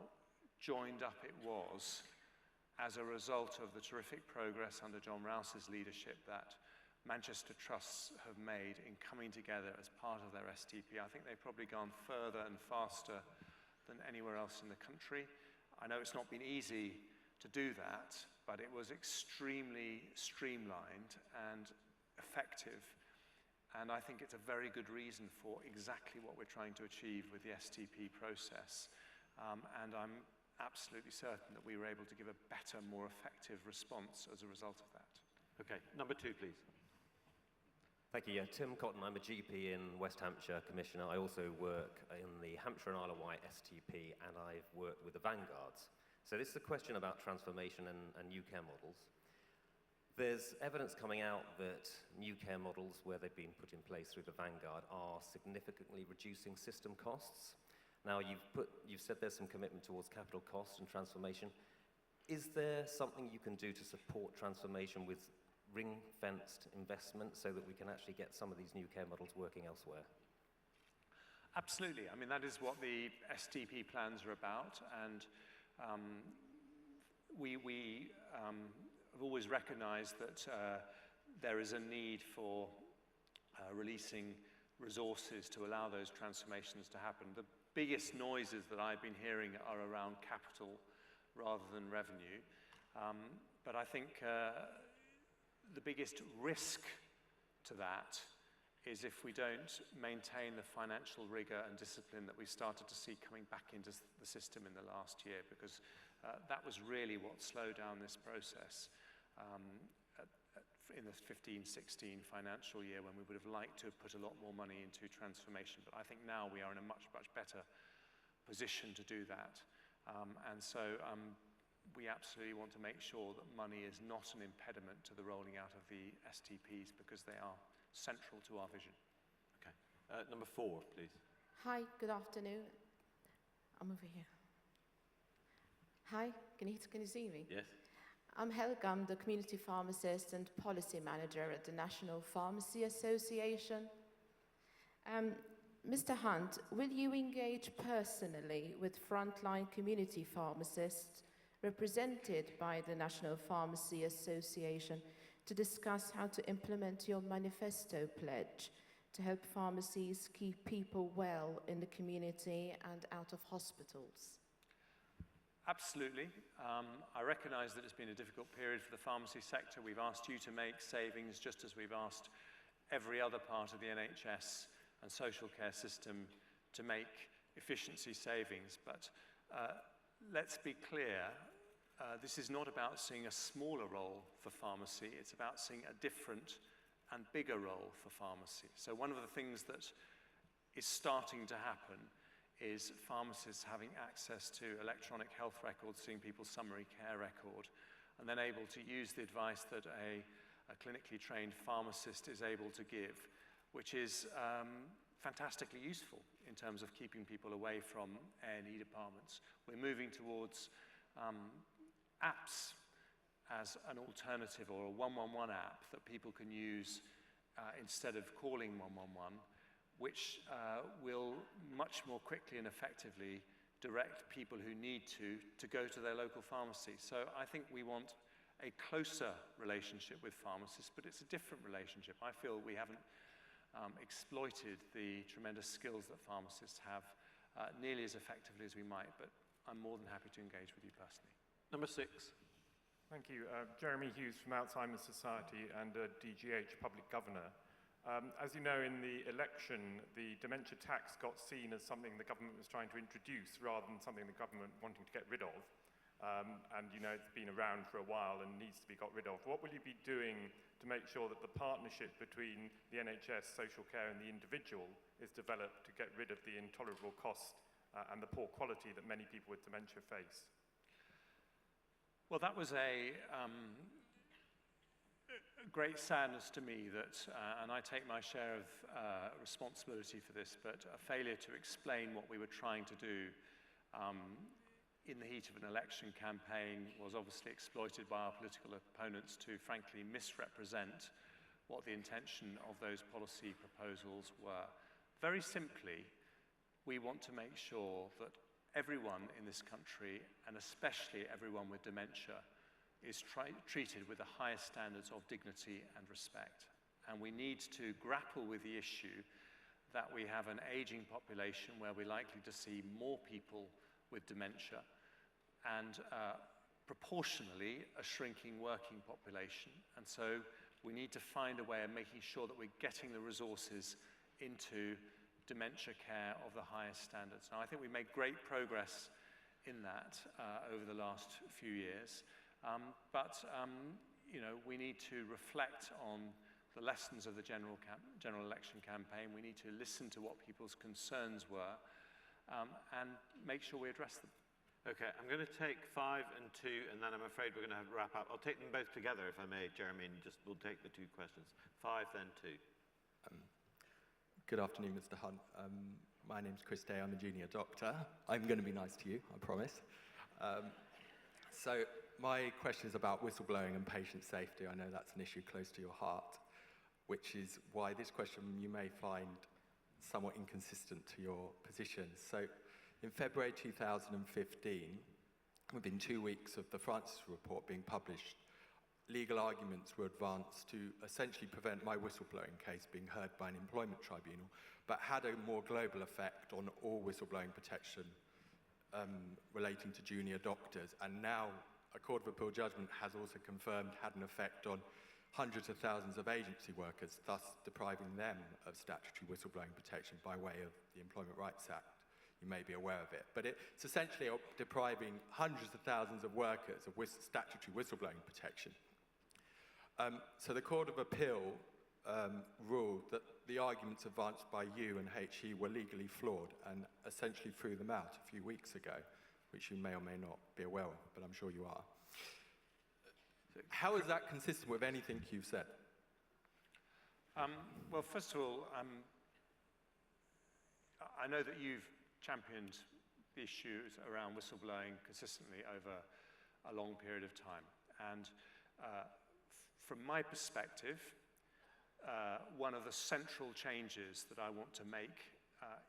joined up it was as a result of the terrific progress under John Rouse's leadership that Manchester trusts have made in coming together as part of their STP. I think they've probably gone further and faster than anywhere else in the country. I know it's not been easy to do that, but it was extremely streamlined and effective And I think it's a very good reason for exactly what we're trying to achieve with the STP process. And I'm absolutely certain that we were able to give a better, more effective response as a result of that. Okay, number 2, please. Thank you. Yeah, Tim Cotton. I'm a GP in West Hampshire Commissioner. I also work in the Hampshire and Isle of Wight STP, and I've worked with the Vanguards. So this is a question about transformation and new care models. There's evidence coming out that new care models, where they've been put in place through the Vanguard, are significantly reducing system costs. Now, you've said there's some commitment towards capital costs and transformation. Is there something you can do to support transformation with ring-fenced investment so that we can actually get some of these new care models working elsewhere? Absolutely. I mean, that is what the STP plans are about, and we have always recognized that there is a need for releasing resources to allow those transformations to happen. The biggest noises that I've been hearing are around capital rather than revenue. But I think the biggest risk to that is if we don't maintain the financial rigor and discipline that we started to see coming back into the system in the last year, because that was really what slowed down this process in the 15-16 financial year, when we would have liked to have put a lot more money into transformation. But I think now we are in a much, much better position to do that. And so we absolutely want to make sure that money is not an impediment to the rolling out of the STPs, because they are central to our vision. Okay. Number 4, please. Hi, good afternoon. I'm over here. Hi, can you see me? Yes. I'm Helga, I'm the Community Pharmacist and Policy Manager at the National Pharmacy Association. Mr. Hunt, will you engage personally with frontline community pharmacists represented by the National Pharmacy Association to discuss how to implement your manifesto pledge to help pharmacies keep people well in the community and out of hospitals? Absolutely. I recognize that it's been a difficult period for the pharmacy sector. We've asked you to make savings, just as we've asked every other part of the NHS and social care system to make efficiency savings. But let's be clear, this is not about seeing a smaller role for pharmacy, it's about seeing a different and bigger role for pharmacy. So one of the things that is starting to happen is pharmacists having access to electronic health records, seeing people's summary care record, and then able to use the advice that a clinically trained pharmacist is able to give, which is fantastically useful in terms of keeping people away from A&E departments. We're moving towards apps as an alternative, or a 111 app that people can use instead of calling 111, which will much more quickly and effectively direct people who need to go to their local pharmacy. So I think we want a closer relationship with pharmacists, but it's a different relationship. I feel we haven't exploited the tremendous skills that pharmacists have nearly as effectively as we might, but I'm more than happy to engage with you personally. Number 6. Thank you. Jeremy Hughes from Alzheimer's Society and DGH Public Governor. As you know, in the election, the dementia tax got seen as something the government was trying to introduce rather than something the government wanting to get rid of. And you know, it's been around for a while and needs to be got rid of. What will you be doing to make sure that the partnership between the NHS, social care and the individual is developed to get rid of the intolerable cost and the poor quality that many people with dementia face? Well, that was a great sadness to me that, and I take my share of responsibility for this, but a failure to explain what we were trying to do in the heat of an election campaign was obviously exploited by our political opponents to frankly misrepresent what the intention of those policy proposals were. Very simply, we want to make sure that everyone in this country, and especially everyone with dementia, is treated with the highest standards of dignity and respect. And we need to grapple with the issue that we have an aging population where we're likely to see more people with dementia and proportionally a shrinking working population. And so we need to find a way of making sure that we're getting the resources into dementia care of the highest standards. Now, I think we've made great progress in that over the last few years, but we need to reflect on the lessons of the general election campaign. We need to listen to what people's concerns were and make sure we address them. Okay, I'm going to take 5 and 2, and then I'm afraid we're going to have to wrap up. I'll take them both together, if I may, Jeremy, and we'll take the 2 questions. 5, then 2. Good afternoon, Mr. Hunt. My name's Chris Day. I'm a junior doctor. I'm going to be nice to you, I promise. So my question is about whistleblowing and patient safety. I know that's an issue close to your heart, which is why this question you may find somewhat inconsistent to your position. So in February 2015, within 2 weeks of the Francis report being published, legal arguments were advanced to essentially prevent my whistleblowing case being heard by an employment tribunal, but had a more global effect on all whistleblowing protection relating to junior doctors. And now a Court of Appeal judgment has also confirmed had an effect on hundreds of thousands of agency workers, thus depriving them of statutory whistleblowing protection by way of the Employment Rights Act. You may be aware of it. But it's essentially depriving hundreds of thousands of workers of statutory whistleblowing protection. So the Court of Appeal ruled that the arguments advanced by you and HE were legally flawed and essentially threw them out a few weeks ago, which you may or may not be aware of, but I'm sure you are. How is that consistent with anything you've said? Well, first of all, I know that you've championed the issues around whistleblowing consistently over a long period of time. And from my perspective, one of the central changes that I want to make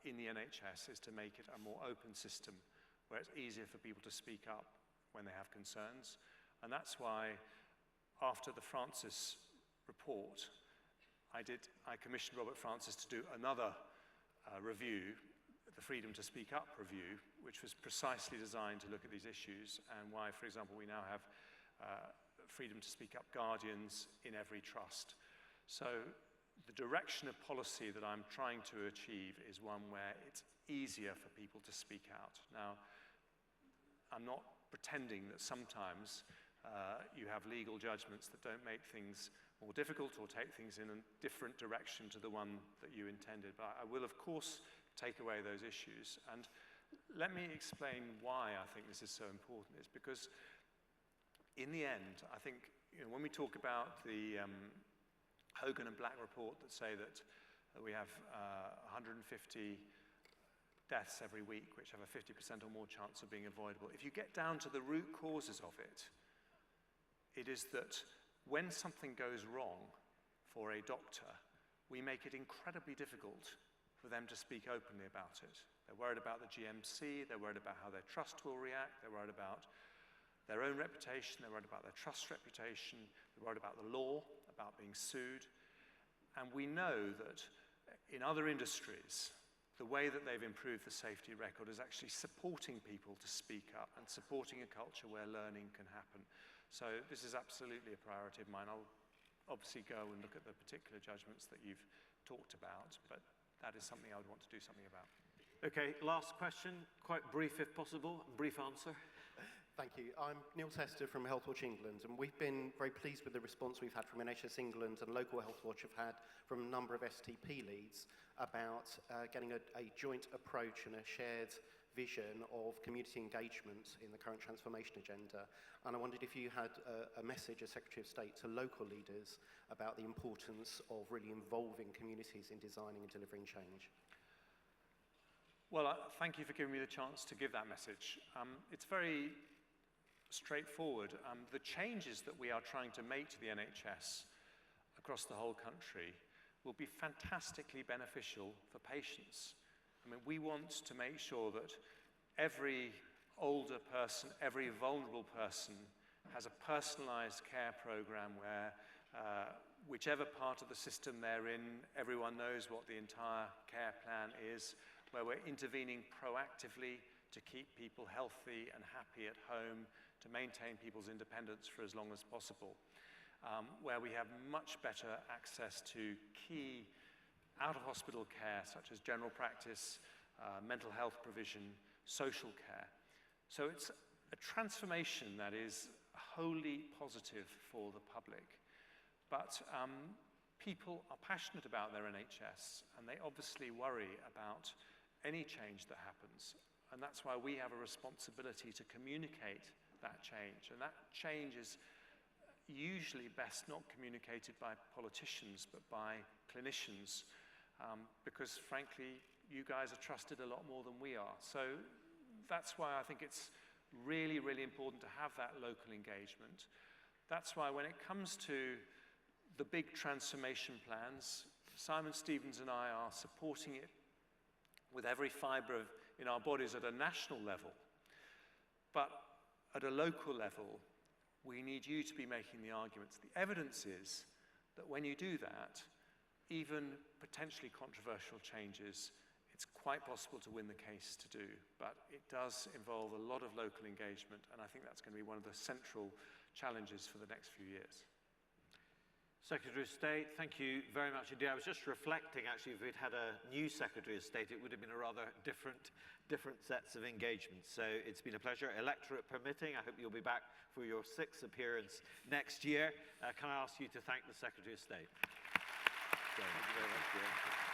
in the NHS is to make it a more open system where it's easier for people to speak up when they have concerns. And that's why after the Francis report, I commissioned Robert Francis to do another review, the Freedom to Speak Up review, which was precisely designed to look at these issues and why, for example, we now have freedom to speak up guardians in every trust. So the direction of policy that I'm trying to achieve is one where it's easier for people to speak out. Now, I'm not pretending that sometimes you have legal judgments that don't make things more difficult or take things in a different direction to the one that you intended. But I will, of course, take away those issues. And let me explain why I think this is so important. It's because in the end, I think when we talk about the Hogan and Black report that say that we have 150 deaths every week, which have a 50% or more chance of being avoidable, if you get down to the root causes of it, it is that when something goes wrong for a doctor, we make it incredibly difficult for them to speak openly about it. They're worried about the GMC, they're worried about how their trust will react, they're worried about their own reputation, they're worried about their trust reputation, they're worried about the law, about being sued. And we know that in other industries, the way that they've improved the safety record is actually supporting people to speak up and supporting a culture where learning can happen. So this is absolutely a priority of mine. I'll obviously go and look at the particular judgments that you've talked about, but that is something I would want to do something about. Okay, last question, quite brief if possible, brief answer. Thank you. I'm Neil Tester from Healthwatch England, and we've been very pleased with the response we've had from NHS England, and local Healthwatch have had from a number of STP leads about getting a joint approach and a shared vision of community engagement in the current transformation agenda. And I wondered if you had a message as Secretary of State to local leaders about the importance of really involving communities in designing and delivering change. Well, thank you for giving me the chance to give that message. It's very straightforward. The changes that we are trying to make to the NHS across the whole country will be fantastically beneficial for patients. I mean, we want to make sure that every older person, every vulnerable person has a personalized care program where whichever part of the system they're in, everyone knows what the entire care plan is, where we're intervening proactively to keep people healthy and happy at home, to maintain people's independence for as long as possible. where we have much better access to key out-of-hospital care, such as general practice, mental health provision, social care. So it's a transformation that is wholly positive for the public. But people are passionate about their NHS, and they obviously worry about any change that happens. And that's why we have a responsibility to communicate that change. And that change is usually best not communicated by politicians, but by clinicians, because frankly, you guys are trusted a lot more than we are. So that's why I think it's really, really important to have that local engagement. That's why when it comes to the big transformation plans, Simon Stevens and I are supporting it with every fibre in our bodies at a national level. But at a local level, we need you to be making the arguments. The evidence is that when you do that, even potentially controversial changes, it's quite possible to win the case to do. But it does involve a lot of local engagement, and I think that's going to be one of the central challenges for the next few years. Secretary of State, thank you very much indeed. I was just reflecting, actually, if we'd had a new Secretary of State, it would have been a rather different sets of engagements. So it's been a pleasure. Electorate permitting, I hope you'll be back for your 6th appearance next year. Can I ask you to thank the Secretary of State? Thank you very much, Ian.